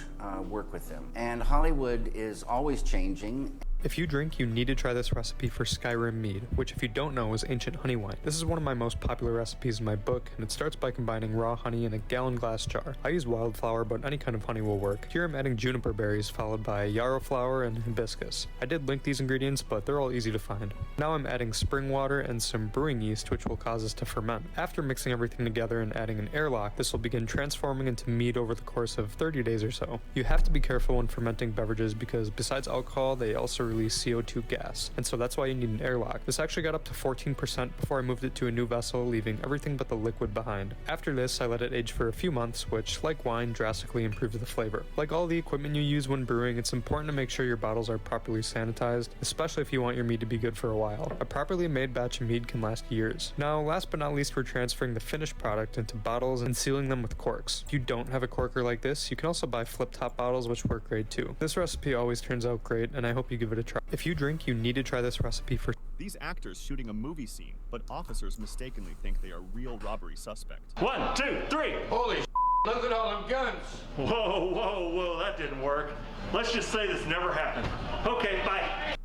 work with them. And Hollywood is always changing. If you drink, you need to try this recipe for Skyrim mead, which if you don't know is ancient honey wine. This is one of my most popular recipes in my book, and it starts by combining raw honey in a gallon glass jar. I use wildflower, but any kind of honey will work. Here I'm adding juniper berries, followed by yarrow flower and hibiscus. I did link these ingredients, but they're all easy to find. Now I'm adding spring water and some brewing yeast, which will cause us to ferment. After mixing everything together and adding an airlock, this will begin transforming into mead over the course of 30 days or so. You have to be careful when fermenting beverages because besides alcohol, they also release CO2 gas, and so that's why you need an airlock. This actually got up to 14% before I moved it to a new vessel, leaving everything but the liquid behind. After this, I let it age for a few months, which, like wine, drastically improves the flavor. Like all the equipment you use when brewing, it's important to make sure your bottles are properly sanitized, especially if you want your mead to be good for a while. A properly made batch of mead can last years. Now, last but not least, we're transferring the finished product into bottles and sealing them with corks. If you don't have a corker like this, you can also buy flip-top bottles, which work great too. This recipe always turns out great, and I hope you give it a try. If you drink, you need to try this recipe for these actors shooting a movie scene, but officers mistakenly think they are real robbery suspects. 1, 2, 3. Holy look at all them guns. Whoa, that didn't work. Let's just say this never happened. Okay, bye.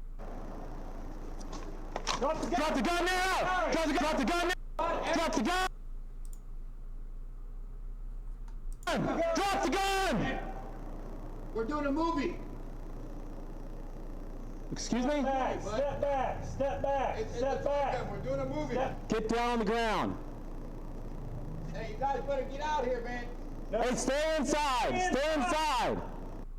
Drop the gun now! Drop the gun now! Drop the gun! Drop the gun! We're doing a movie. Excuse me? Step back, step back, step back. We're doing a movie. Get down on the ground. Hey, you guys better get out here, man. Hey, stay inside! Stay inside!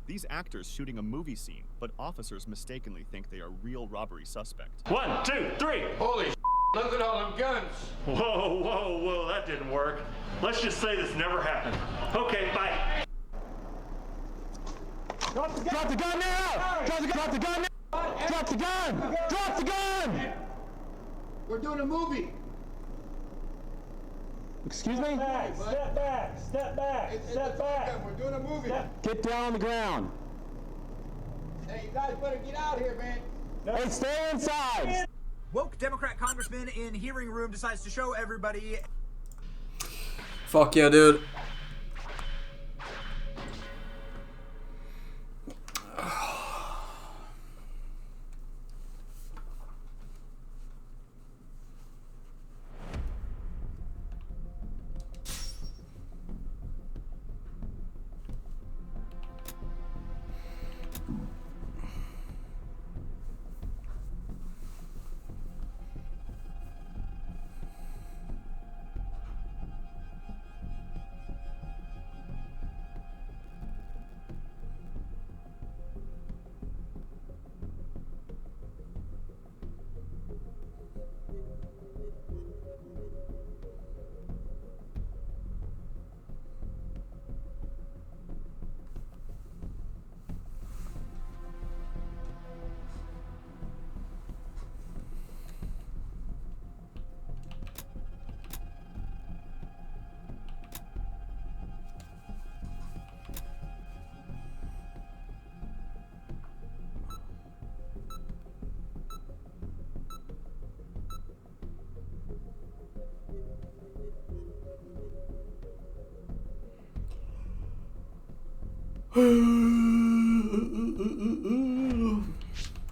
These actors shooting a movie scene, but officers mistakenly think they are real robbery suspects. 1, 2, 3. Holy look at all them guns. Whoa, whoa, whoa, that didn't work. Let's just say this never happened. Okay, bye. Drop the gun now! Drop the gun now! Drop the gun! Drop the gun! We're doing a movie. Excuse me? Step back, step back, step back. We're doing a movie. Get down on the ground. Hey, you guys better get out here, man. Hey, stay inside! Woke Democrat congressman in hearing room decides to show everybody. Fuck yeah, dude.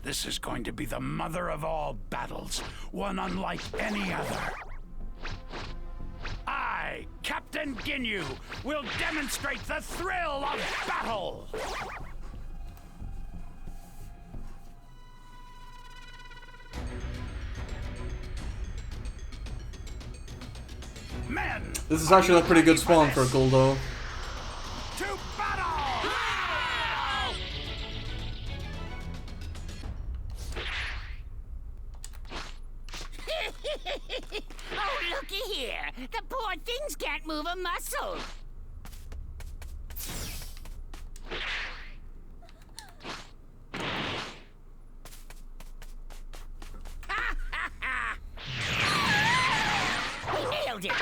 This is going to be the mother of all battles, one unlike any other. I, Captain Ginyu, will demonstrate the thrill of battle! Men! This is actually a pretty good spawn for Guldo. To battle! Oh, looky here. The poor things can't move a muscle. We nailed it.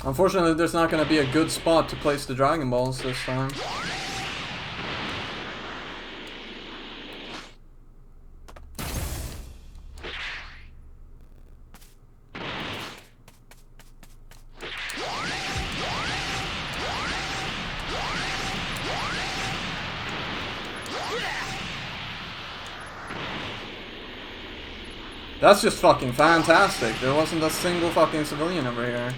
Unfortunately, there's not going to be a good spot to place the Dragon Balls this time. That's just fucking fantastic. There wasn't a single fucking civilian over here.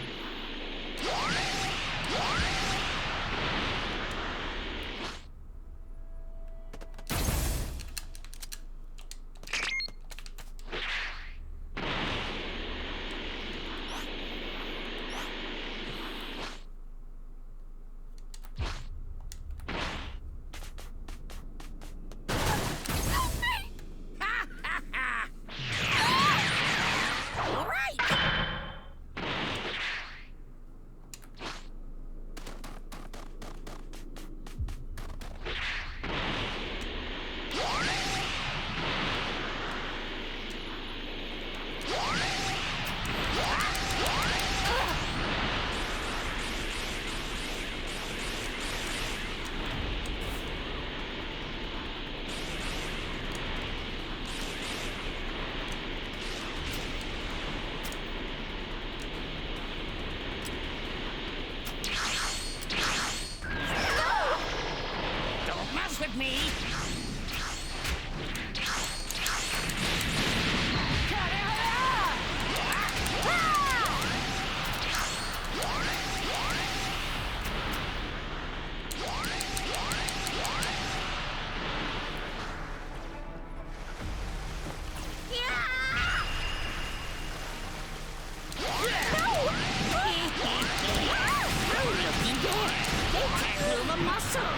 They can't move a muscle.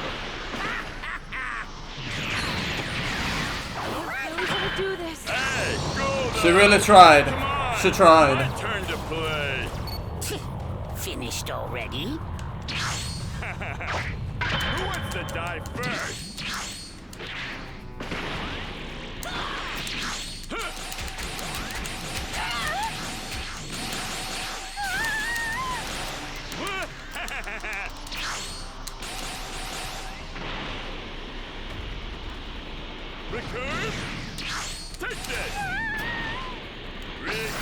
Really gonna do this? She really tried. She tried. Turn to play. Finished already? Who wants to die first? Return! Take this! Return!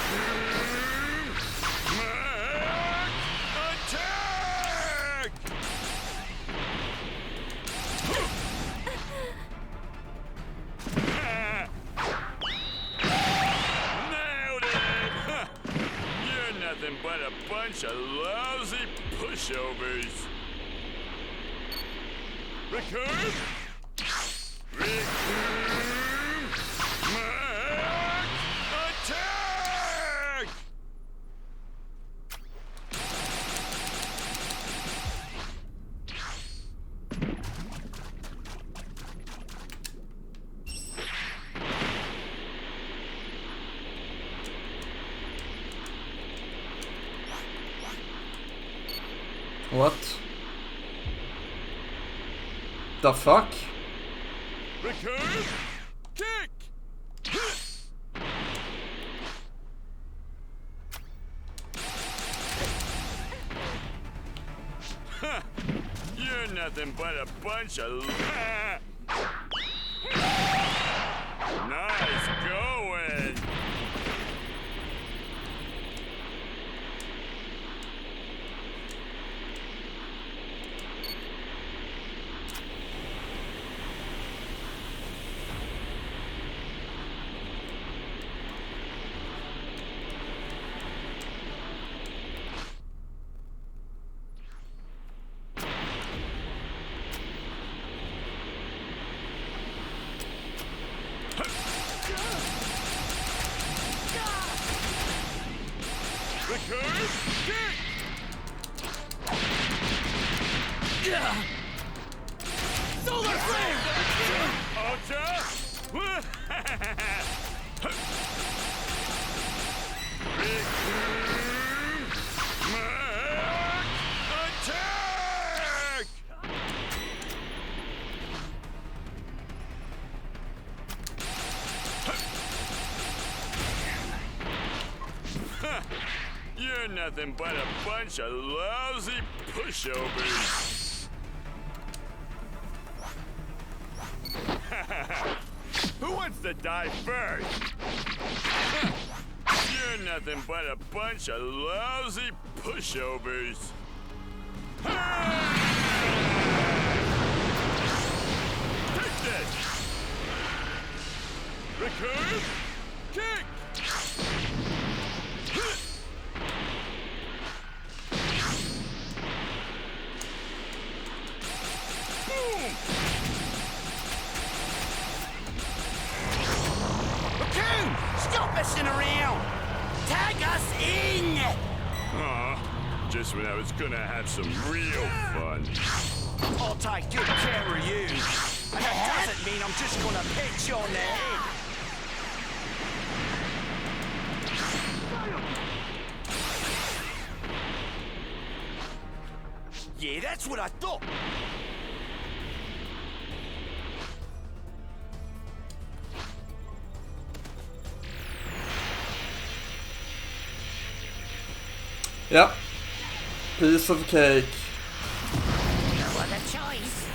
Attack! Nailed it! You're nothing but a bunch of lousy pushovers. Return! Return! Attack! What? The fuck? Return! Kick! You're nothing but a bunch of... Nice going! Return! Kick! Solar flame! Ultra! Return! Attack! You're nothing but a bunch of lousy pushovers. Who wants to die first? You're nothing but a bunch of lousy pushovers. Take this! Return! Kick! Boom! Raccoon! Stop messing around! Tag us in! Aw, just when I was gonna have some real fun. I'll take good care of you. And that doesn't mean I'm just gonna pitch you on the head. Yeah, that's what I thought. Yep. Piece of cake. No other choice.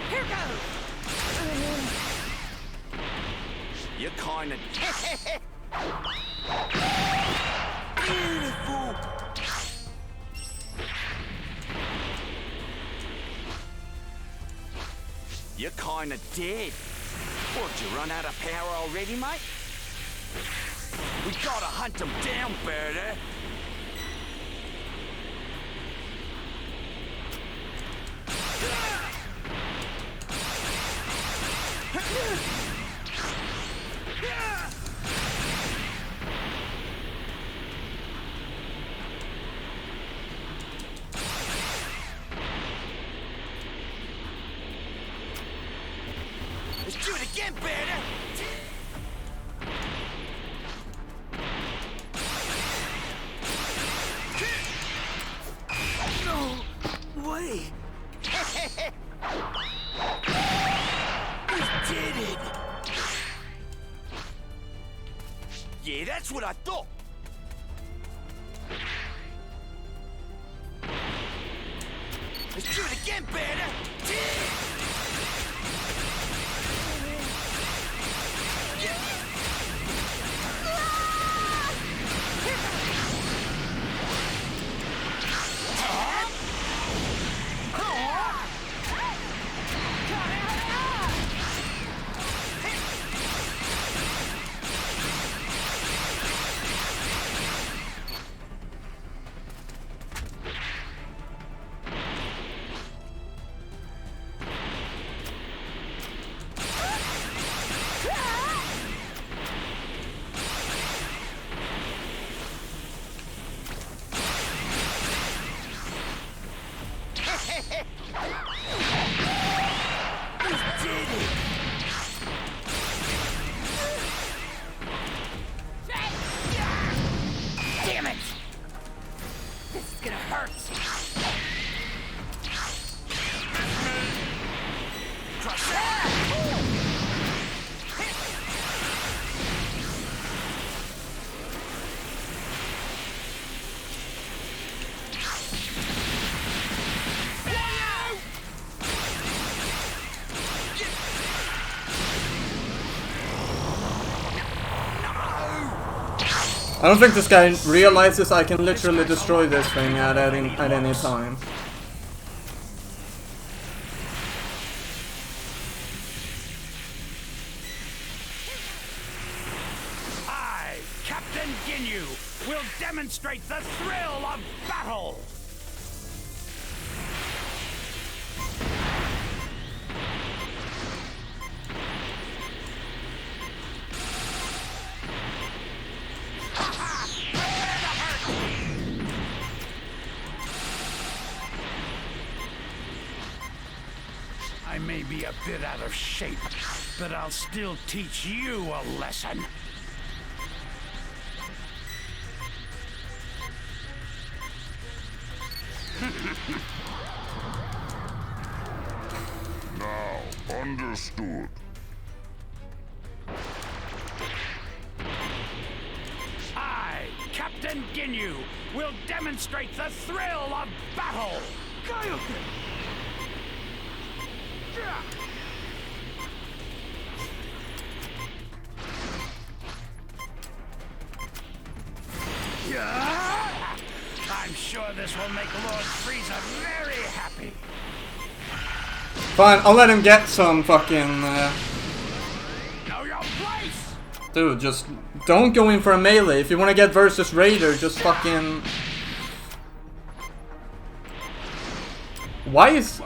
Here goes. You're kind of... Beautiful! You're kind of dead. What, you run out of power already, mate? We gotta hunt them down, Berta. Let's do it again, Berta. No way. We did it. Yeah, that's what I thought. Let's do it again, Berta. Damn it! This is gonna hurt. Crush that! I don't think this guy realizes I can literally destroy this thing at any time. I, Captain Ginyu, will demonstrate the thrill of battle! I may be a bit out of shape, but I'll still teach you a lesson. Now, understood. I, Captain Ginyu, will demonstrate the thrill of battle! Kaioken! I'm sure this will make Lord Frieza very happy. Fine, I'll let him get some fucking... Know your place! Dude, just don't go in for a melee. If you want to get versus Raider, just fucking... Why is...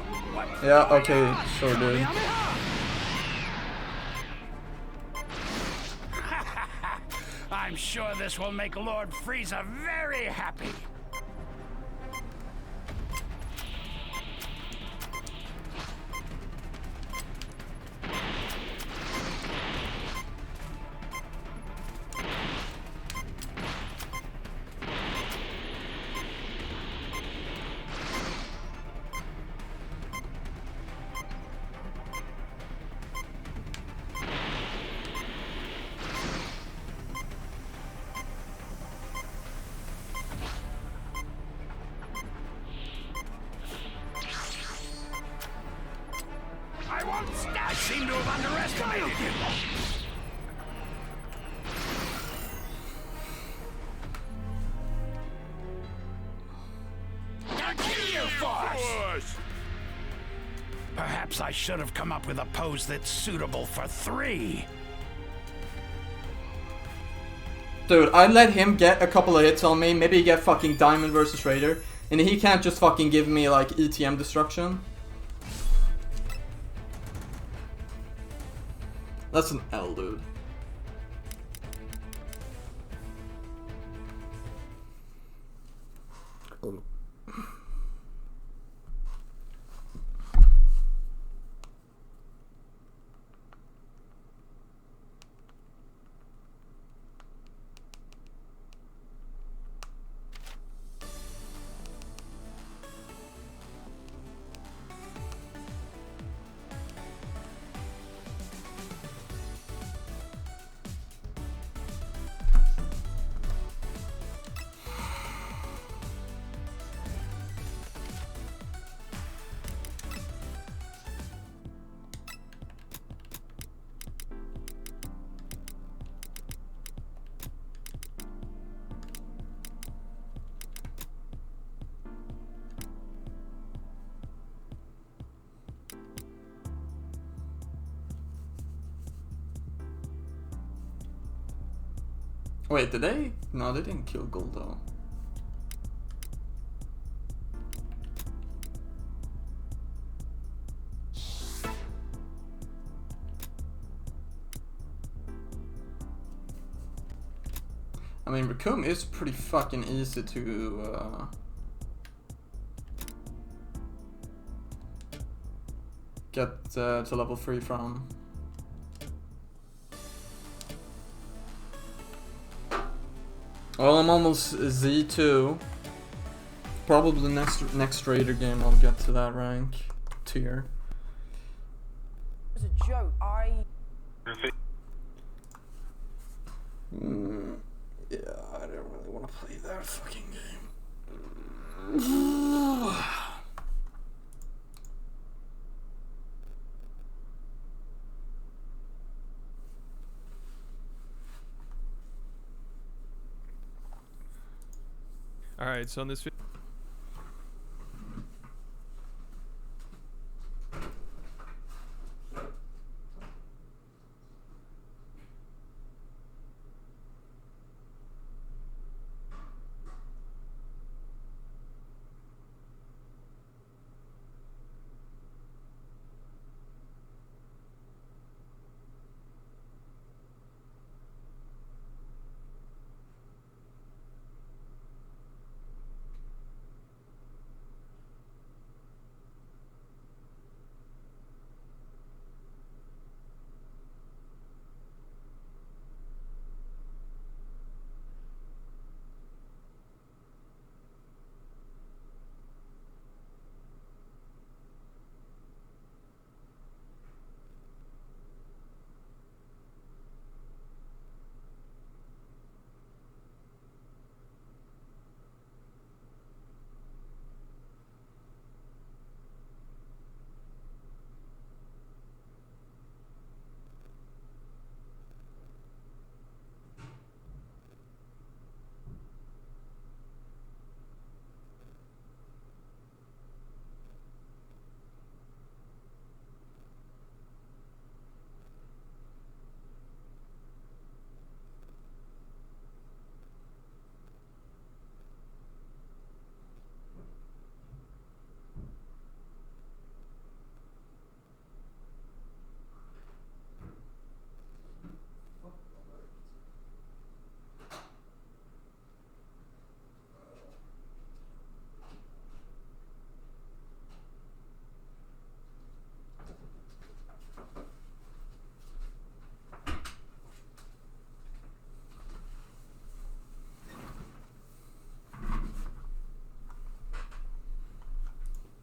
Yeah, okay, sure, dude. I'm sure this will make Lord Frieza very happy. I seem to have underestimated you. Continue, Force! Perhaps I should have come up with a pose that's suitable for 3. Dude, I let him get a couple of hits on me, maybe get fucking Diamond versus Raider, and he can't just fucking give me like ETM destruction. That's an L, dude. Wait, did they? No, they didn't kill Goldo. I mean, Raccoon is pretty fucking easy to get to level 3 from. Well, I'm almost Z2. Probably the next Raider game I'll get to that rank tier. It's a joke. Yeah, I don't really want to play that fucking game. Alright, so in this video...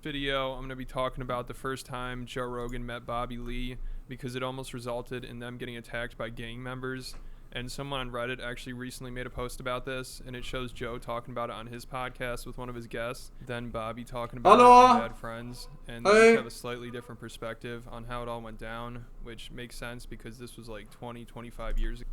video, I'm going to be talking about the first time Joe Rogan met Bobby Lee, because it almost resulted in them getting attacked by gang members. And someone on Reddit actually recently made a post about this, and it shows Joe talking about it on his podcast with one of his guests, then Bobby talking about it with bad friends, and they have a slightly different perspective on how it all went down, which makes sense because this was like 20-25 years ago.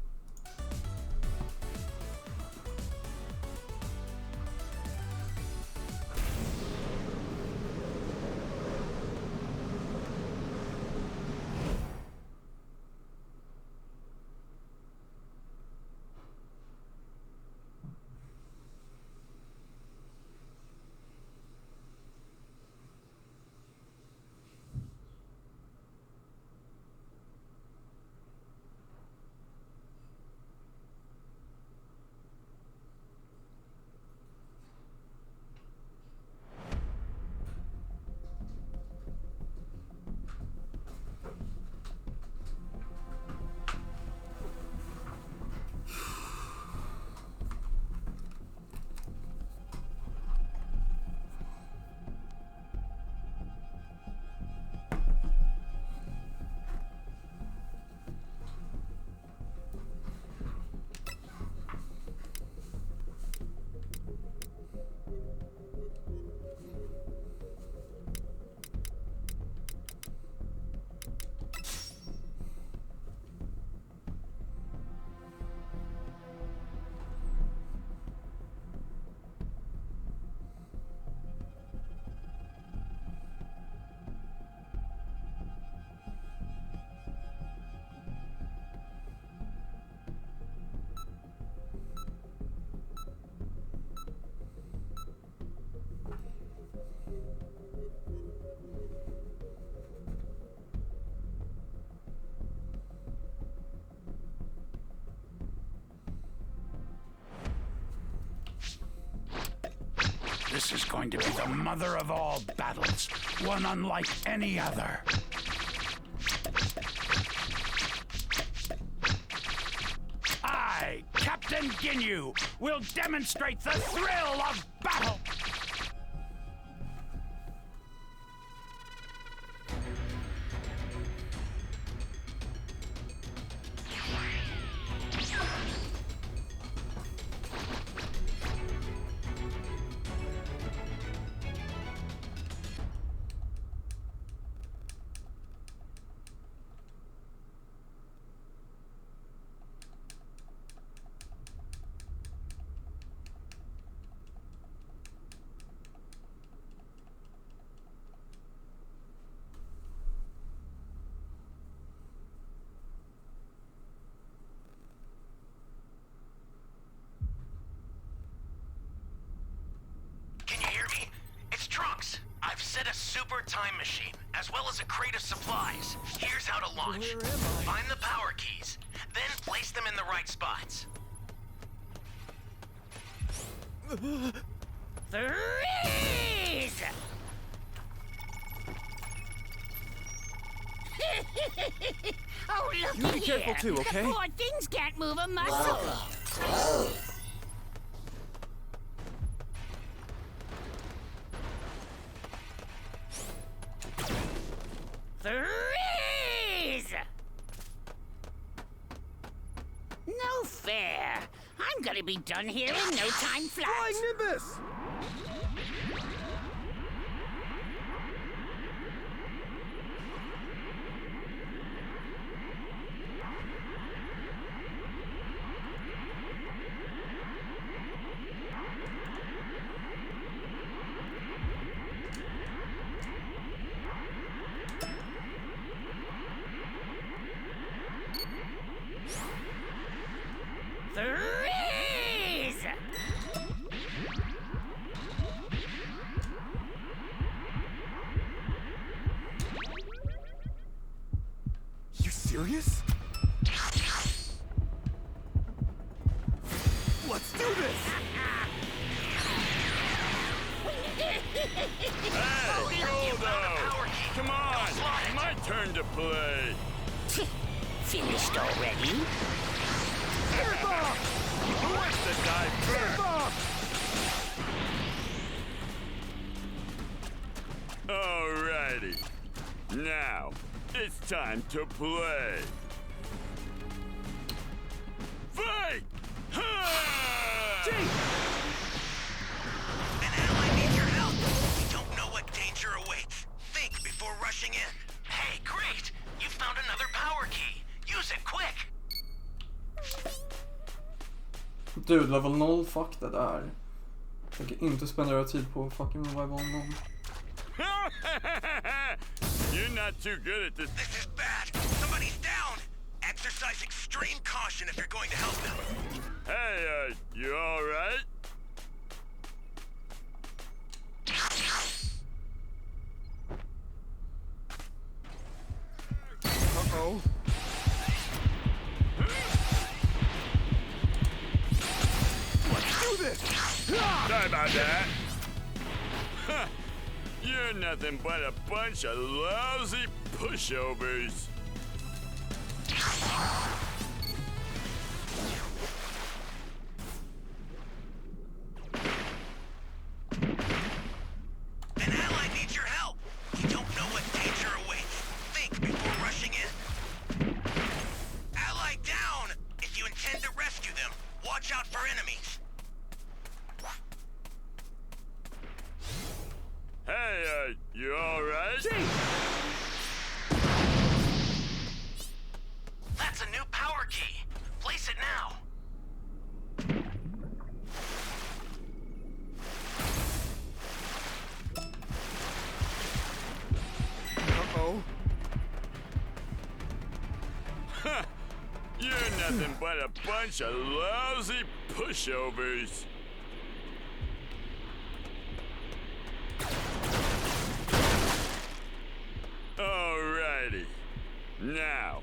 This is going to be the mother of all battles, one unlike any other. I, Captain Ginyu, will demonstrate the thrill of battle! I've set a super time machine, as well as a crate of supplies. Here's how to launch. Where am I? Find the power keys, then place them in the right spots. Freeze! Oh, look You be here. careful too, okay? The poor things can't move a muscle. Freeze! No fair. I'm gonna be done here in no time flat. Flying Nimbus! Freeze! You serious? Let's do this! Hey, Goldo! Come on! My turn to play! Finished already? Who wants to die first? Alrighty. Now, it's time to play. Fight! An ally needs your help. We don't know what danger awaits. Think before rushing in. Hey, great! You found another power key. Use it quick. Dude, level 0, fuck det där. Jag tänker inte spendera tid på fucking revival någon. You're not too good at this. This is bad. Somebody's down. Exercise extreme caution if you're going to help them. Hey, you alright? Uh-oh. Let's do this! Sorry about that. Huh. You're nothing but a bunch of lousy pushovers. An ally needs your help. We don't know what danger awaits. Think before rushing in. Ally down! If you intend to rescue them, watch out for enemies. Hey, you alright? That's a new power key. Place it now. Uh-oh. You're nothing but a bunch of lousy pushovers. Alrighty. Now.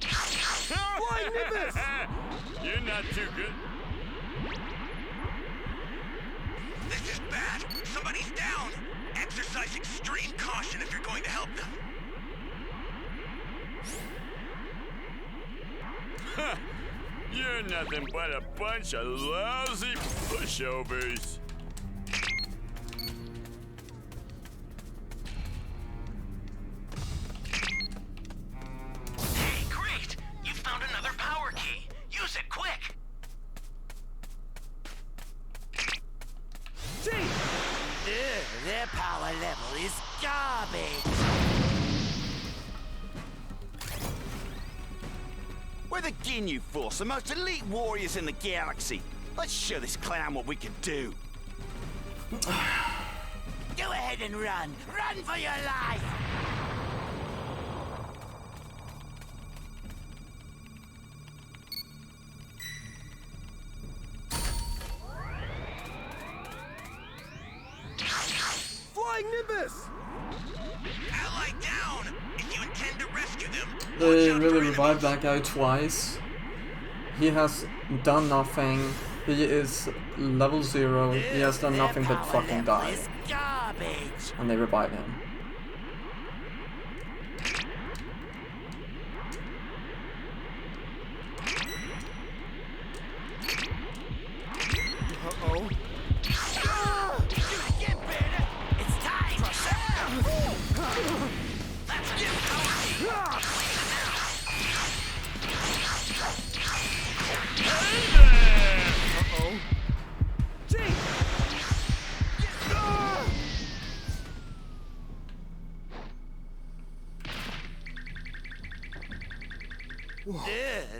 Flying Nimbus! You're not too good. Somebody's down! Exercise extreme caution if you're going to help them. You're nothing but a bunch of lousy pushovers. Hey, great! You found another power key. Use it quick. Their power level is garbage. We're the Ginyu Force, the most elite warriors in the galaxy. Let's show this clown what we can do. Go ahead and run. Run for your life. Flying Nimbus! Ally down! If you intend to rescue them, They really revived that guy twice. He has done nothing. He is level 0. He has done nothing but fucking die. And they revive him. Uh-oh. It's time. that's a new power key. Uh-oh. Gee!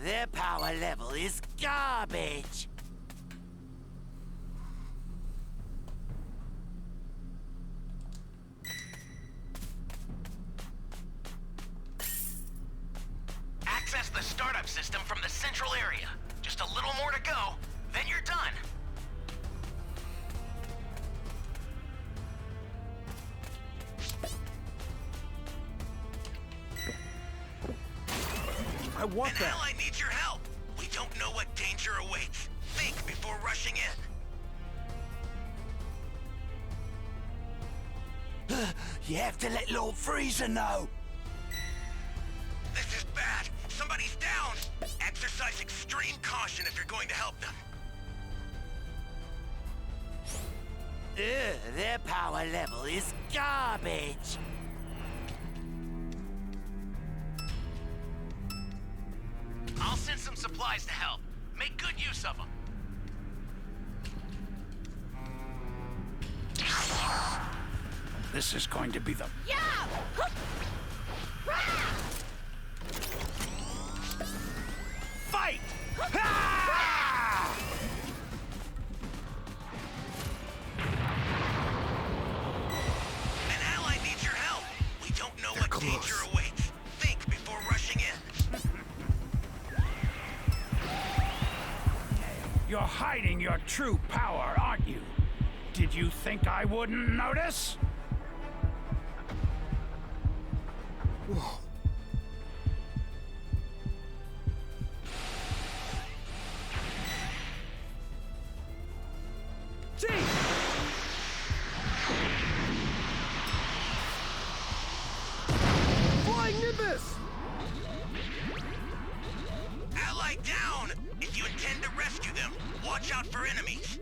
Their power level is garbage. Access the startup system from the central area. Just a little more to go, then you're done. I want An ally needs your help. We don't know what danger awaits. Think before rushing in. You have to let Lord Frieza know. This is bad. Somebody's down. Exercise extreme caution if you're going to help them. Their power level is garbage. I'll send some supplies to help. Make good use of them. This is going to be the... Fight! An ally needs your help. We don't know what danger awaits. Think before rushing in. You're hiding your true power, aren't you? Did you think I wouldn't notice? Whoa. Gee! Flying Nimbus! Ally down! If you intend to rescue them, watch out for enemies.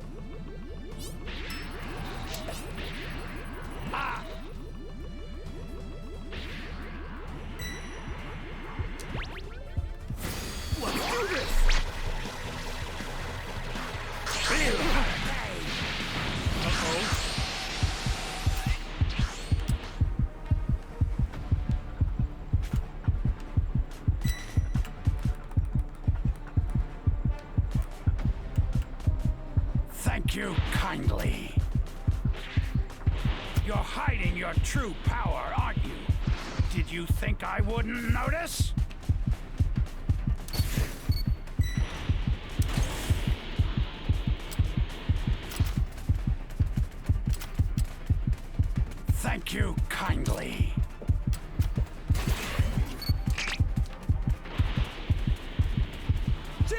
Ah! Let's do this! Uh-oh. Thank you kindly. You're hiding your true power, aren't you? Did you think I wouldn't notice? Thank you kindly. Gee!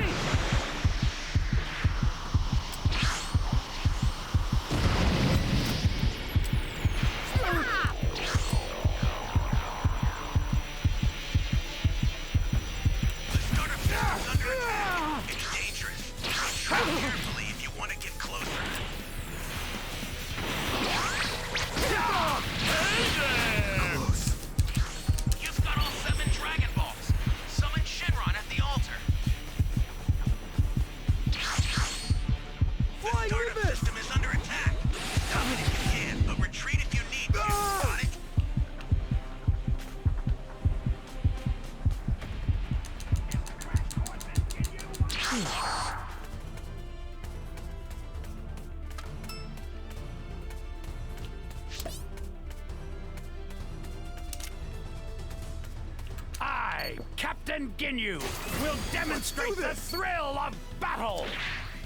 I, Captain Ginyu, will demonstrate the thrill of battle!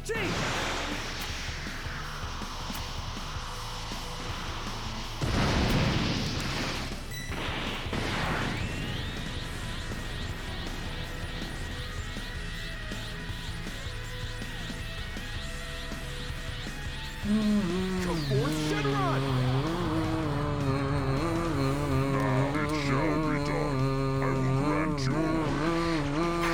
Gee! Force Shenron! Now it shall be done. I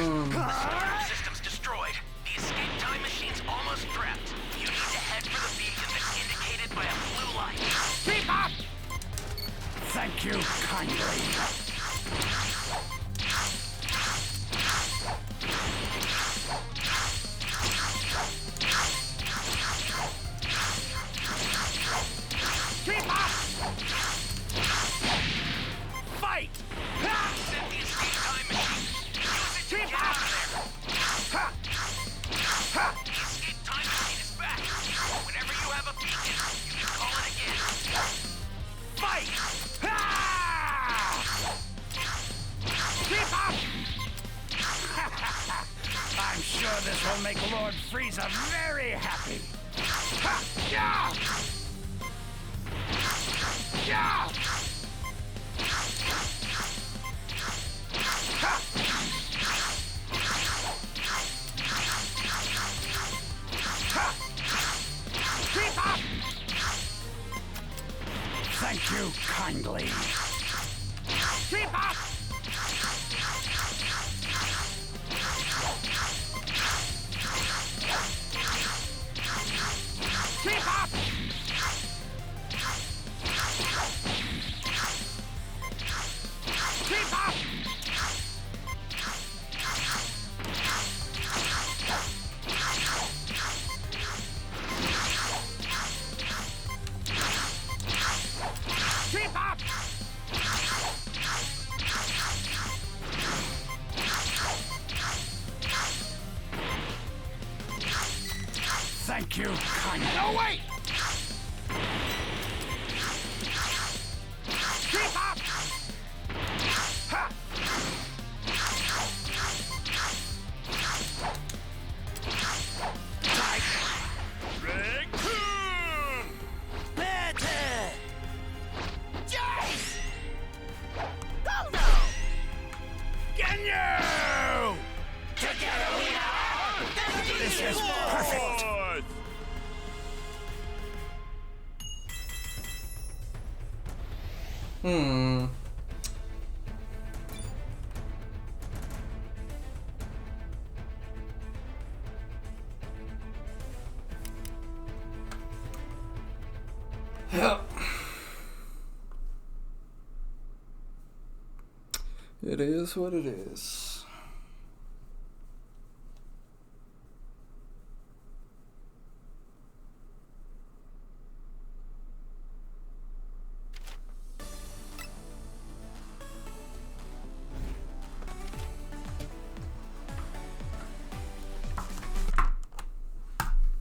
will grant your Storage systems destroyed. The escape time machine's almost trapped. You need to head for the beacon that's indicated by a blue light. Keep up! Thank you kindly. Keep up! Fight! Set the escape time machine. Use it to Keep get up! out of there. The escape time machine is back. Whenever you have a beacon, you can call it again. Fight! Keep up! I'm sure this will make Lord Frieza very happy. Ha! Yeah! Yeah! Ha! Ha! Keep up! Thank you kindly. Keep up! Keep up! Keep up! Keep up! Thank you kindly. No, wait! Keep up! Ha! Raccoon! Better! Jace! Ginyu! Together we are the This is perfect! Force! Yeah. It is what it is.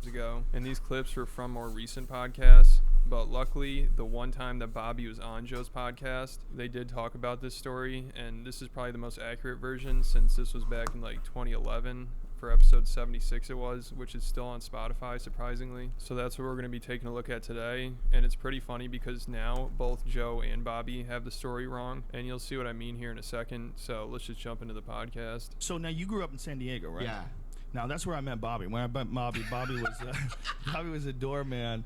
Ago, and these clips were from more recent podcasts, but luckily the one time that Bobby was on Joe's podcast, they did talk about this story, and this is probably the most accurate version since this was back in like 2011 for episode 76 it was, which is still on Spotify surprisingly. So that's what we're going to be taking a look at today, and it's pretty funny because now both Joe and Bobby have the story wrong, and you'll see what I mean here in a second. So let's just jump into the podcast. So now you grew up in San Diego, right? Yeah. Now that's where I met Bobby. When I met Bobby was Bobby was a doorman.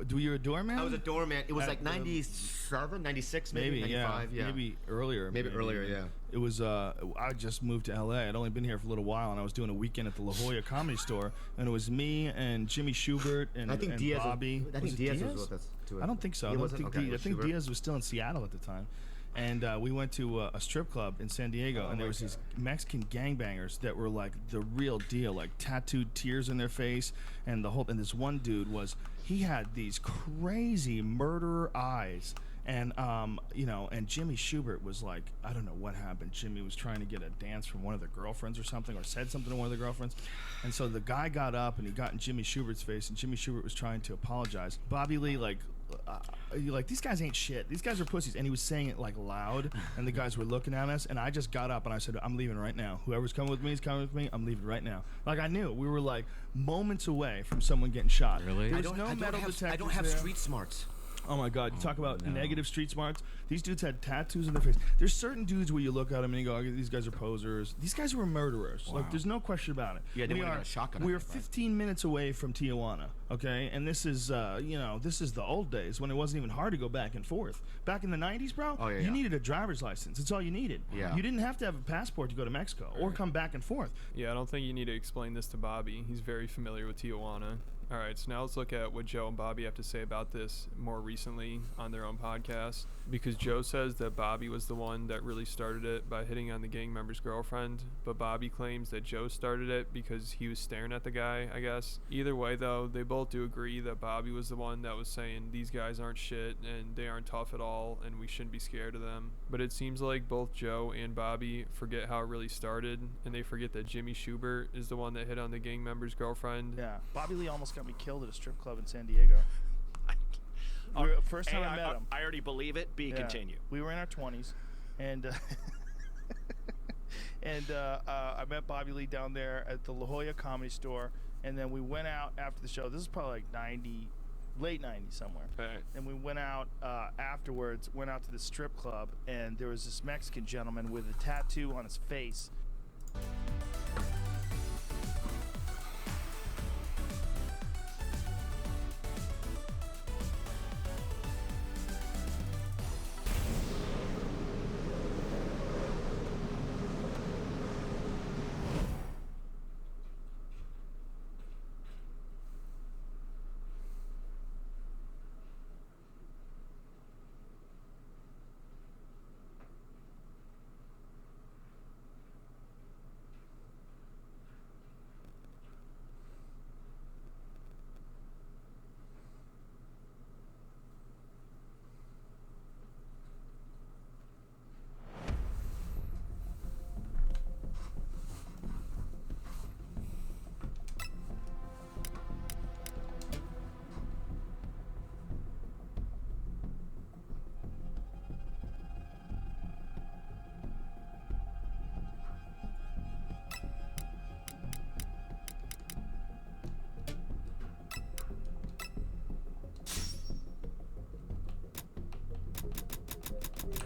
You were a doorman? I was a doorman. It was At like 97, 96, maybe 95. Yeah. Maybe earlier. Maybe earlier, yeah. It was, I just moved to LA. I'd only been here for a little while, and I was doing a weekend at the La Jolla Comedy Store, and it was me and Jimmy Schubert and, I think and Diaz Bobby. I think Diaz was with us too. I don't think so. He wasn't? Okay, I think Schubert. Diaz was still in Seattle at the time. And we went to a strip club in San Diego, and there was these Mexican gangbangers that were like the real deal, like tattooed tears in their face, and the whole. And this one dude he had these crazy murderer eyes, and you know, and Jimmy Schubert was like, I don't know what happened. Jimmy was trying to get a dance from one of the girlfriends or something, or said something to one of the girlfriends, and so the guy got up and he got in Jimmy Schubert's face, and Jimmy Schubert was trying to apologize. Bobby Lee like you're like, these guys ain't shit. These guys are pussies. And he was saying it like loud, and the guys were looking at us, and I just got up and I said, I'm leaving right now. Whoever's coming with me is coming with me. I'm leaving right now. Like, I knew. We were like moments away from someone getting shot. Really? There's no metal detectors I don't have there. street smarts. Oh my God! You talk about negative street smarts. These dudes had tattoos on their face. There's certain dudes where you look at them and you go, okay, "These guys are posers." These guys were murderers. Wow. Like, there's no question about it. Yeah, they would've got a shotgun. We are 15 minutes away from Tijuana. Okay, and this is, this is the old days when it wasn't even hard to go back and forth. Back in the 90s, bro, you needed a driver's license. That's all you needed. Yeah. You didn't have to have a passport to go to Mexico or come back and forth. Yeah, I don't think you need to explain this to Bobby. He's very familiar with Tijuana. Alright, so now let's look at what Joe and Bobby have to say about this more recently on their own podcast. Because Joe says that Bobby was the one that really started it by hitting on the gang member's girlfriend, but Bobby claims that Joe started it because he was staring at the guy, I guess. Either way though, they both do agree that Bobby was the one that was saying these guys aren't shit and they aren't tough at all and we shouldn't be scared of them. But it seems like both Joe and Bobby forget how it really started, and they forget that Jimmy Schubert is the one that hit on the gang member's girlfriend. Yeah, Bobby Lee almost got me killed at a strip club in San Diego. First time I met him. I already believe it. Continue. We were in our 20s, and I met Bobby Lee down there at the La Jolla Comedy Store, and then we went out after the show. This is probably like 90, late 90s somewhere. Right. And we went out afterwards, went out to the strip club, and there was this Mexican gentleman with a tattoo on his face.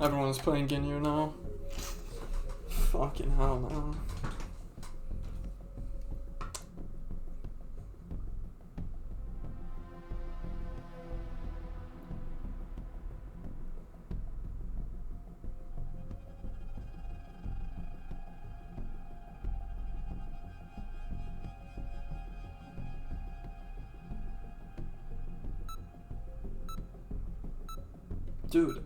Everyone's playing Ginyu now. Fucking hell, man. Dude.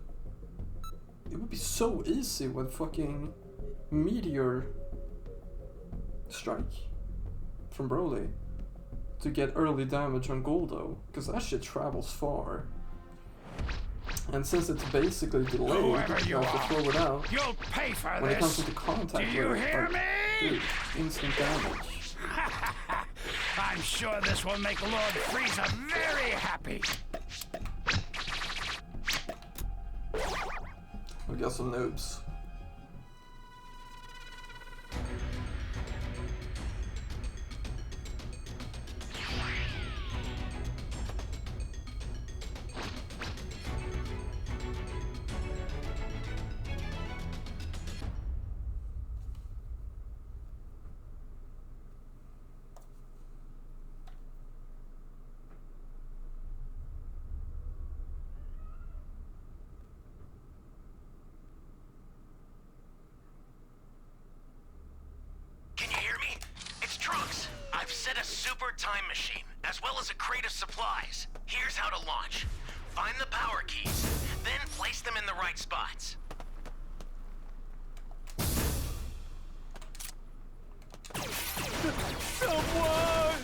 It would be so easy with fucking Meteor Strike from Broly to get early damage on Goldo, because that shit travels far. And since it's basically delayed, you have to throw it out. You'll pay for when this. it comes into contact Do you with it, hear like, me? dude, instant damage. I'm sure this will make Lord Frieza very happy. We got some noobs. Time machine, as well as a crate of supplies. Here's how to launch. Find the power keys, then place them in the right spots. Someone!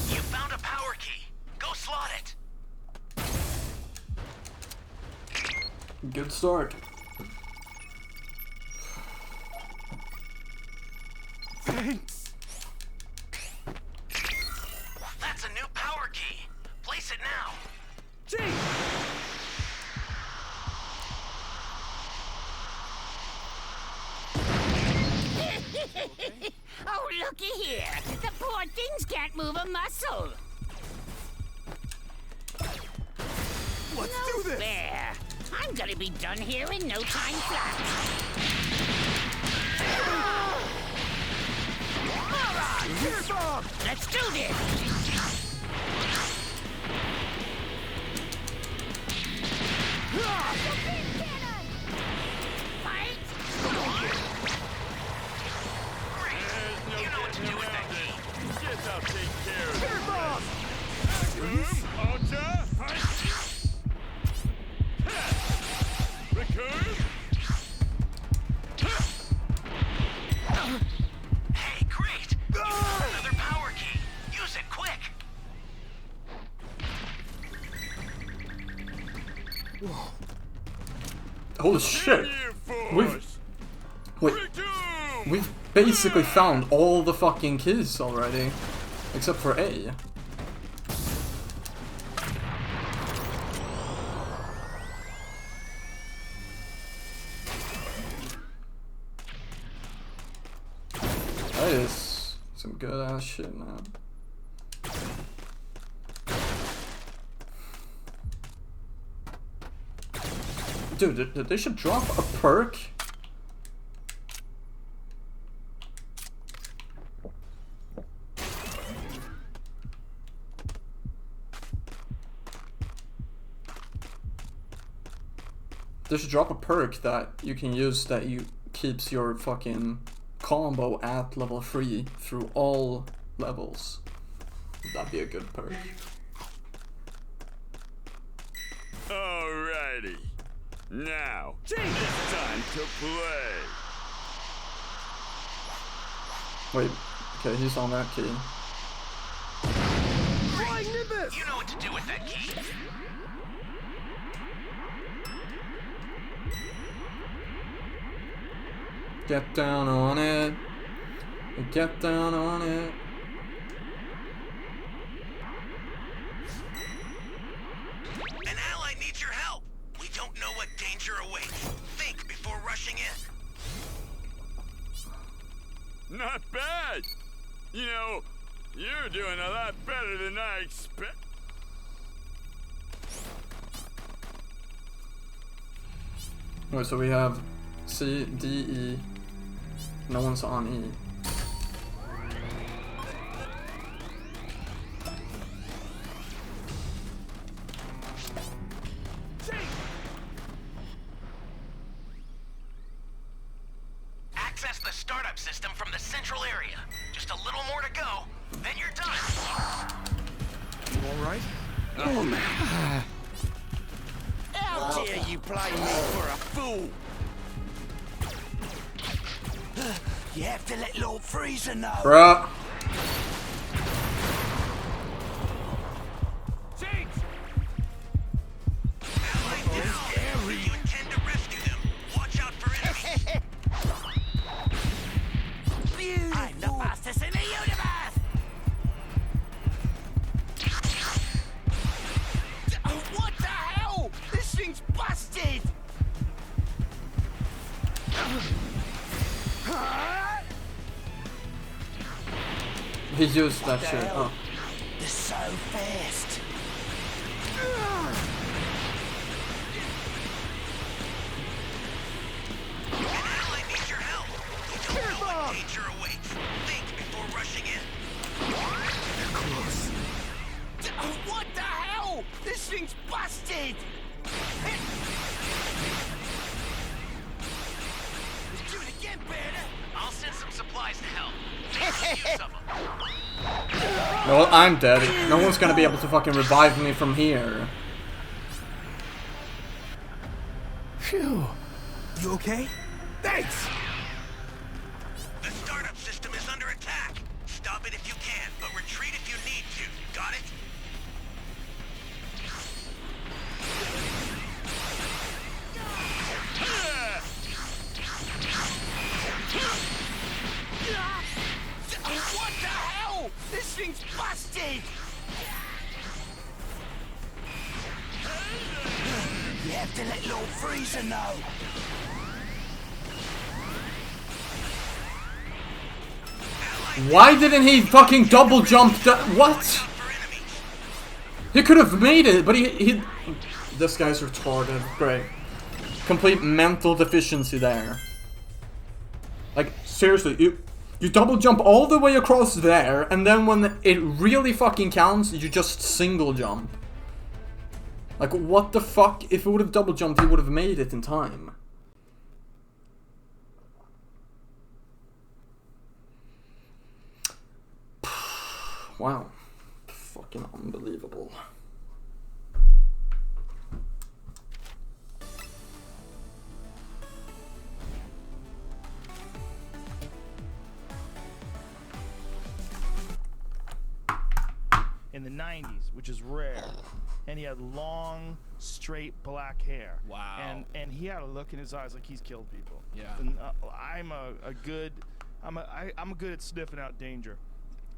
You found a power key. Go slot it. Good start. Thanks. That's a new power key. Place it now. Gee, Oh, looky here. The poor things can't move a muscle. Let's no do this. Fair. I'm gonna be done here in no time flat. All right. Let's do this. You know what to do with that key. Guess I'll take care of Here, it. boss. Ultra. Recurve. Hey, great! Another power key. Use it quick. Holy shit! We've basically found all the fucking keys already, except for A. That is some good ass shit, man. Dude, they should drop a perk. They should drop a perk that you can use that you keeps your fucking combo at level 3 through all levels. That'd be a good perk. Alrighty. Now, it's time to play. Wait, okay, he's on that key. You know what to do with that key. Get down on it. Get down on it. An ally needs your help. We don't know what danger awaits. Think before rushing in. Not bad. You know, you're doing a lot better than I expect. Alright, so we have C, D, E. No one's on E. Access the startup system from the central area. Just a little more to go, then you're done. You all right? Oh, man. How dare you play me for a fool? You have to let Lord Freezer know. Bruh. You intend to rescue them. Watch out for enemies. I'm the fastest in the universe! What the hell? This thing's busted! He used that shit. Oh. They're so fast. An ally needs your help. We don't know what danger awaits. Think before rushing in. They're close. What the hell? This thing's busted! Let's do it again, Banner! I'll send some supplies to help. Make use of them. No, I'm dead. No one's gonna be able to fucking revive me from here. Phew. You okay? Thanks! The startup system is under attack. Stop it if you can, but retreat if you need to. Got it? What the hell? This thing's busted! You have to let Lord Freezer know. Why didn't he fucking double jump that? What? He could have made it, but he. This guy's retarded. Great. Complete mental deficiency there. Like, seriously, you double jump all the way across there, and then when it really fucking counts, you just single jump. Like, what the fuck? If he would have double jumped, he would have made it in time. Wow. Fucking unbelievable. In the 90s, which is rare. And he had long, straight black hair. Wow. And he had a look in his eyes like he's killed people. Yeah. And I'm good at sniffing out danger.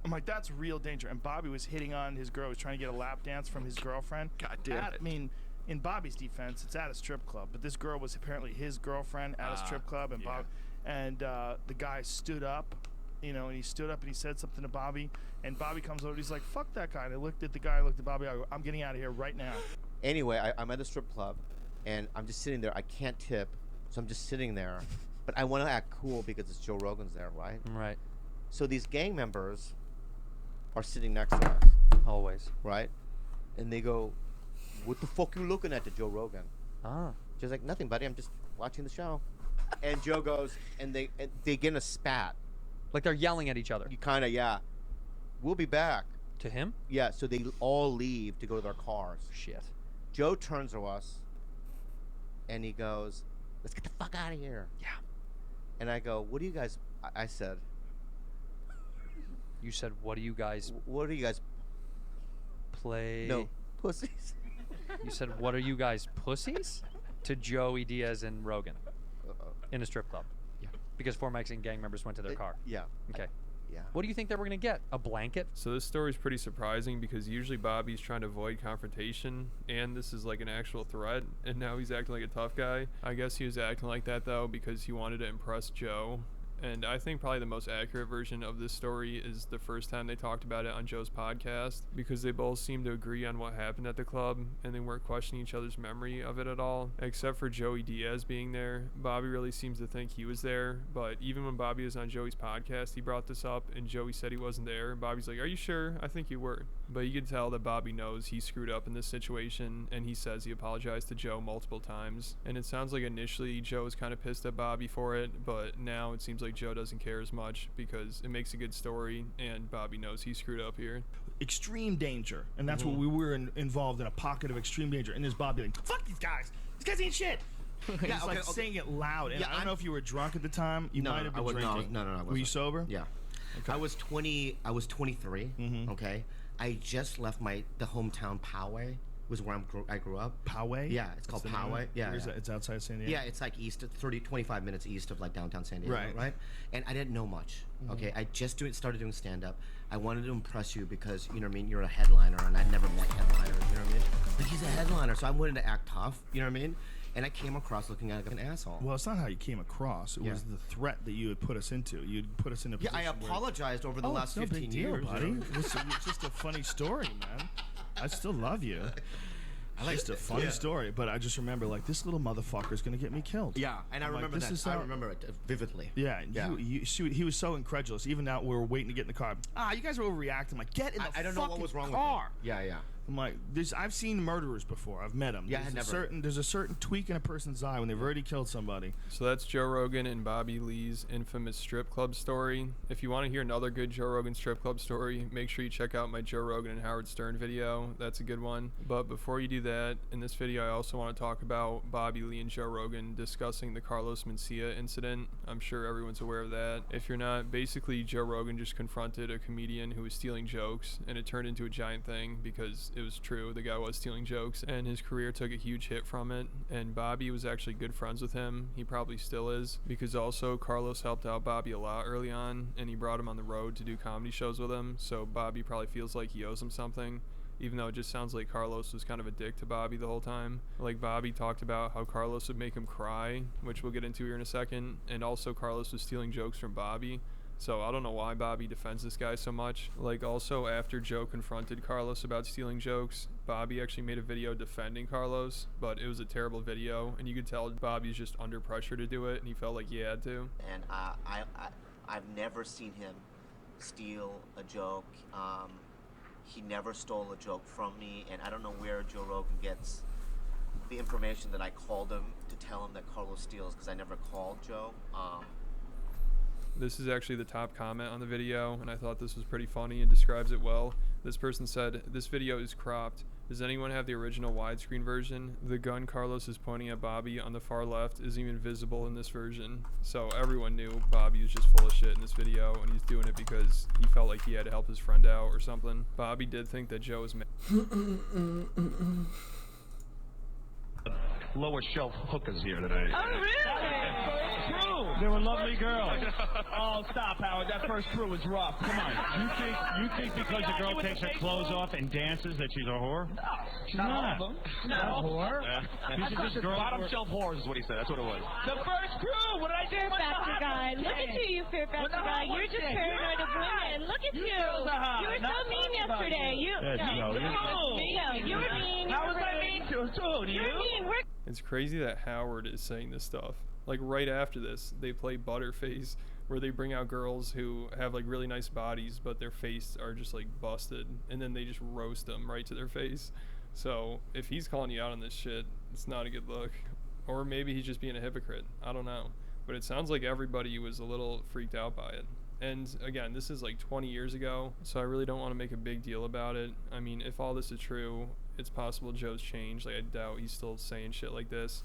I'm like, that's real danger. And Bobby was hitting on his girl, was trying to get a lap dance from his girlfriend. God damn it. I mean, in Bobby's defense, it's at a strip club, but this girl was apparently his girlfriend at a strip club, and the guy stood up, and he stood up and he said something to Bobby, and Bobby comes over, he's like, fuck that guy. And I looked at the guy, I looked at Bobby, I go, I'm getting out of here right now. Anyway, I'm at the strip club, and I'm just sitting there. I can't tip, so I'm just sitting there. But I want to act cool because it's Joe Rogan's there, right? Right. So these gang members are sitting next to us. Always. Right? And they go, what the fuck you looking at to Joe Rogan? Ah. Joe's like, nothing, buddy. I'm just watching the show. And Joe goes, and they get in a spat. Like they're yelling at each other. You kind of, yeah. We'll be back. To him? Yeah, so they all leave to go to their cars. Shit. Joe turns to us, and he goes, let's get the fuck out of here. Yeah. And I go, what do you guys, I said. You said, what do you guys... What do you guys... Play... No, pussies. You said, what are you guys, pussies? To Joey Diaz and Rogan. In a strip club. Yeah. Because 4 Mexican gang members went to their car. Yeah. Okay. Yeah. What do you think they were going to get? A blanket? So this story is pretty surprising because usually Bobby's trying to avoid confrontation, and this is like an actual threat, and now he's acting like a tough guy. I guess he was acting like that though because he wanted to impress Joe. And I think probably the most accurate version of this story is the first time they talked about it on Joe's podcast, because they both seemed to agree on what happened at the club and they weren't questioning each other's memory of it at all. Except for Joey Diaz being there, Bobby really seems to think he was there, but even when Bobby was on Joey's podcast, he brought this up and Joey said he wasn't there, and Bobby's like, are you sure? I think you were. But you can tell that Bobby knows he screwed up in this situation, and he says he apologized to Joe multiple times. And it sounds like initially Joe was kind of pissed at Bobby for it, but now it seems like Joe doesn't care as much because it makes a good story, and Bobby knows he screwed up here. Extreme danger, and that's what we were involved in, a pocket of extreme danger. And there's Bobby like, fuck these guys ain't shit. Yeah, He's saying it loud, and I don't know if you were drunk at the time. You might have been drinking. No, I wasn't. Were you sober? Yeah. Okay. I was 23. Okay. I just left the hometown Poway. Was where I grew up. Poway? Yeah, it's called Poway. Yeah, it's outside San Diego. Yeah, it's like 25 minutes east of like downtown San Diego, right? And I didn't know much. Okay, I just started doing stand-up. I wanted to impress you because, you know what I mean, you're a headliner, and I've never met headliners, you know what I mean? Like, he's a headliner, so I wanted to act tough, you know what I mean? And I came across looking like an asshole. Well, it's not how you came across. It was the threat that you had put us into. You'd put us in a position I apologized over the last 15 big deal, years. Buddy. It's just a funny story, man. I still love you. Just a funny story, but I just remember, like, this little motherfucker's gonna get me killed. Yeah, and I remember that. I remember it vividly. Yeah, he was so incredulous. Even now, we were waiting to get in the car. You guys are overreacting. I'm like, get in the I don't know what was wrong car. with him. Yeah. I'm like, I've seen murderers before. I've met them. Yeah, there's a certain tweak in a person's eye when they've already killed somebody. So that's Joe Rogan and Bobby Lee's infamous strip club story. If you want to hear another good Joe Rogan strip club story, make sure you check out my Joe Rogan and Howard Stern video. That's a good one. But before you do that, in this video I also want to talk about Bobby Lee and Joe Rogan discussing the Carlos Mencia incident. I'm sure everyone's aware of that. If you're not, basically Joe Rogan just confronted a comedian who was stealing jokes, and it turned into a giant thing because it was true. The guy was stealing jokes, and his career took a huge hit from it. And Bobby was actually good friends with him. He probably still is, because also Carlos helped out Bobby a lot early on, and he brought him on the road to do comedy shows with him. So Bobby probably feels like he owes him something, even though it just sounds like Carlos was kind of a dick to Bobby the whole time. Like, Bobby talked about how Carlos would make him cry, which we'll get into here in a second, and also Carlos was stealing jokes from Bobby. So I don't know why Bobby defends this guy so much. Like, also after Joe confronted Carlos about stealing jokes, Bobby actually made a video defending Carlos, but it was a terrible video, and you could tell Bobby's just under pressure to do it, and he felt like he had to. And I've never seen him steal a joke. He never stole a joke from me, and I don't know where Joe Rogan gets the information that I called him to tell him that Carlos steals, because I never called Joe. This is actually the top comment on the video, and I thought this was pretty funny and describes it well. This person said, "This video is cropped. Does anyone have the original widescreen version? The gun Carlos is pointing at Bobby on the far left isn't even visible in this version." So everyone knew Bobby was just full of shit in this video, and he's doing it because he felt like he had to help his friend out or something. Bobby did think that Joe was lower shelf hookers here today. Oh, really? Crew. They were lovely girls. Oh, stop, Howard. That first crew was rough. Come on. You think because a girl takes her clothes off and dances that she's a whore? No. She's not. She's not a whore. She's just bottom shelf whores is what he said. That's what it was. The first crew. What did I say? Fear factor guy. Look at you, fear factor guy. You're just paranoid of women. Look at you. You were so mean yesterday. You were mean. How was I mean to you? You were mean. It's crazy that Howard is saying this stuff. Like, right after this, they play Butterface, where they bring out girls who have like really nice bodies, but their face are just like busted, and then they just roast them right to their face. So if he's calling you out on this shit, it's not a good look. Or maybe he's just being a hypocrite. I don't know. But it sounds like everybody was a little freaked out by it. And again, this is like 20 years ago, so I really don't want to make a big deal about it. I mean, if all this is true, it's possible Joe's changed. Like, I doubt he's still saying shit like this.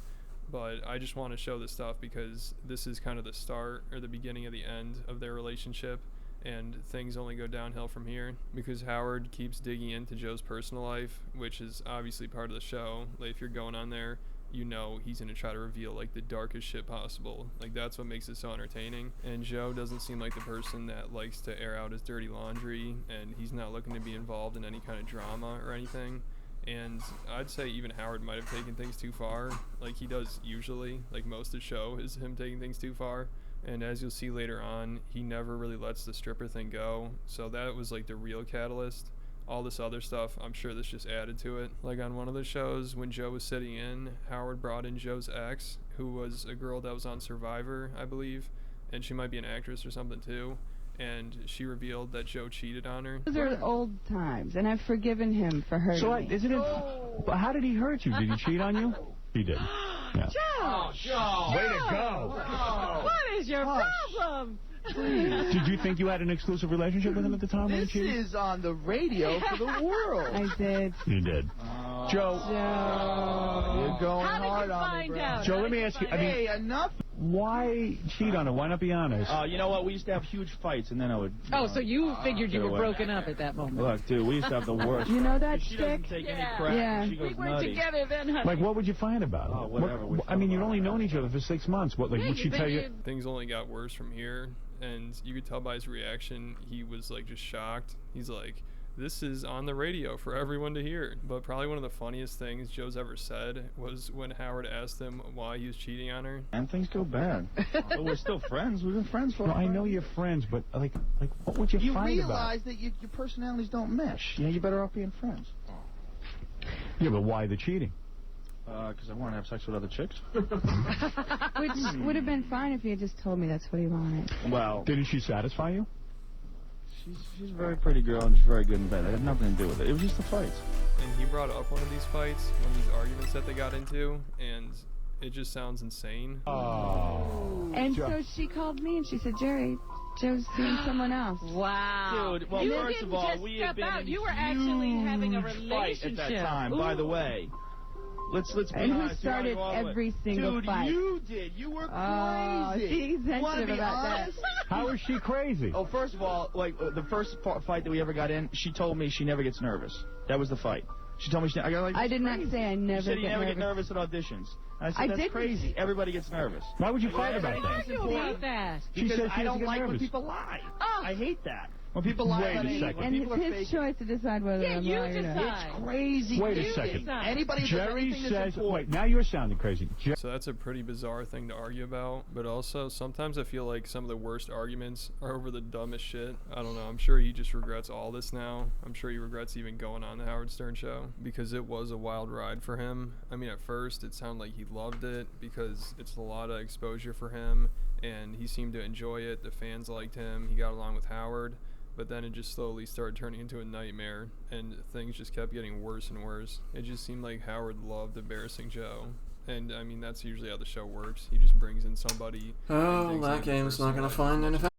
But I just want to show this stuff because this is kind of the start or the beginning of the end of their relationship, and things only go downhill from here because Howard keeps digging into Joe's personal life, which is obviously part of the show. Like, if you're going on there, you know he's gonna try to reveal like the darkest shit possible. Like, that's what makes it so entertaining. And Joe doesn't seem like the person that likes to air out his dirty laundry, and he's not looking to be involved in any kind of drama or anything. And I'd say even Howard might have taken things too far, like he does usually. Like, most of the show is him taking things too far. And as you'll see later on, he never really lets the stripper thing go. So that was like the real catalyst. All this other stuff, I'm sure this just added to it. Like, on one of the shows, when Joe was sitting in, Howard brought in Joe's ex, who was a girl that was on Survivor, I believe. And she might be an actress or something too. And she revealed that Joe cheated on her. Those are old times, and I've forgiven him for hurting me. Isn't it? But how did he hurt you? Did he cheat on you? He did. Yeah. Joe! Oh, Joe! Way to go! What is your problem? Did you think you had an exclusive relationship with him at the time when you cheated? This is on the radio for the world. I did. You did. Joe. You're going How did hard you on find me, bro. out? Joe, let me ask you. Hey, enough. Why cheat on her? Why not be honest? You know what? We used to have huge fights, and then I would... Oh, so you figured you were broken up at that moment. Look, dude, we used to have the worst. You know that She stick? doesn't take any crap. Yeah. She goes We were nutty. together then, honey. Like, what would you find about it? Oh, whatever. I mean, you'd only known each other for 6 months. What, like, would she tell you? Things only got worse from here, and you could tell by his reaction, he was like just shocked. He's like, this is on the radio for everyone to hear. But probably one of the funniest things Joe's ever said was when Howard asked him why he was cheating on her. And things go bad. But we're still friends. We've been friends for a No, while. I know you're friends, but like, what would you find about realize that your personalities don't mesh. You know, you're better off being friends. Yeah, but why the cheating? Because I want to have sex with other chicks. Which would have been fine if he had just told me that's what he wanted. Well, didn't she satisfy you? She's a very pretty girl and she's very good in bed. It had nothing to do with it. It was just the fights. And he brought up one of these fights, one of these arguments that they got into, and it just sounds insane. Oh. And so she called me and she said, Jerry, Joe's seeing someone else. Wow. Dude, well, first of all, we had been in You were actually having a fight relationship. at that time. By the way, let's be And who honest. started every single Dude, fight? you did. You were Oh, crazy. she's Wanna sensitive be about that. honest? How is she crazy? Oh, first of all, like the first fight that we ever got in, she told me she never gets nervous. That was the fight. She told me I got like. I did not say I never You said you get never nervous. get nervous at auditions. And I said I that's didn't. crazy. Everybody gets nervous. Why would you Like, fight about everybody that? gets Argue important. about that. She Because said she I doesn't don't get like when nervous. people lie. Oh. I hate that. When people lie Wait about a anything, second. when And people it's are his fake, choice to decide whether Yeah, I'm you lying or not. decide. it's crazy. Wait a You second. decide. Anybody does Jerry anything that's says, important. wait, now you're sounding crazy. So that's a pretty bizarre thing to argue about, but also sometimes I feel like some of the worst arguments are over the dumbest shit. I don't know, I'm sure he just regrets all this now. I'm sure he regrets even going on the Howard Stern show because it was a wild ride for him. I mean, at first it sounded like he loved it because it's a lot of exposure for him and he seemed to enjoy it. The fans liked him, he got along with Howard. But then it just slowly started turning into a nightmare, and things just kept getting worse and worse. It just seemed like Howard loved embarrassing Joe. And I mean, that's usually how the show works. He just brings in somebody. Oh, that game's not gonna find anything.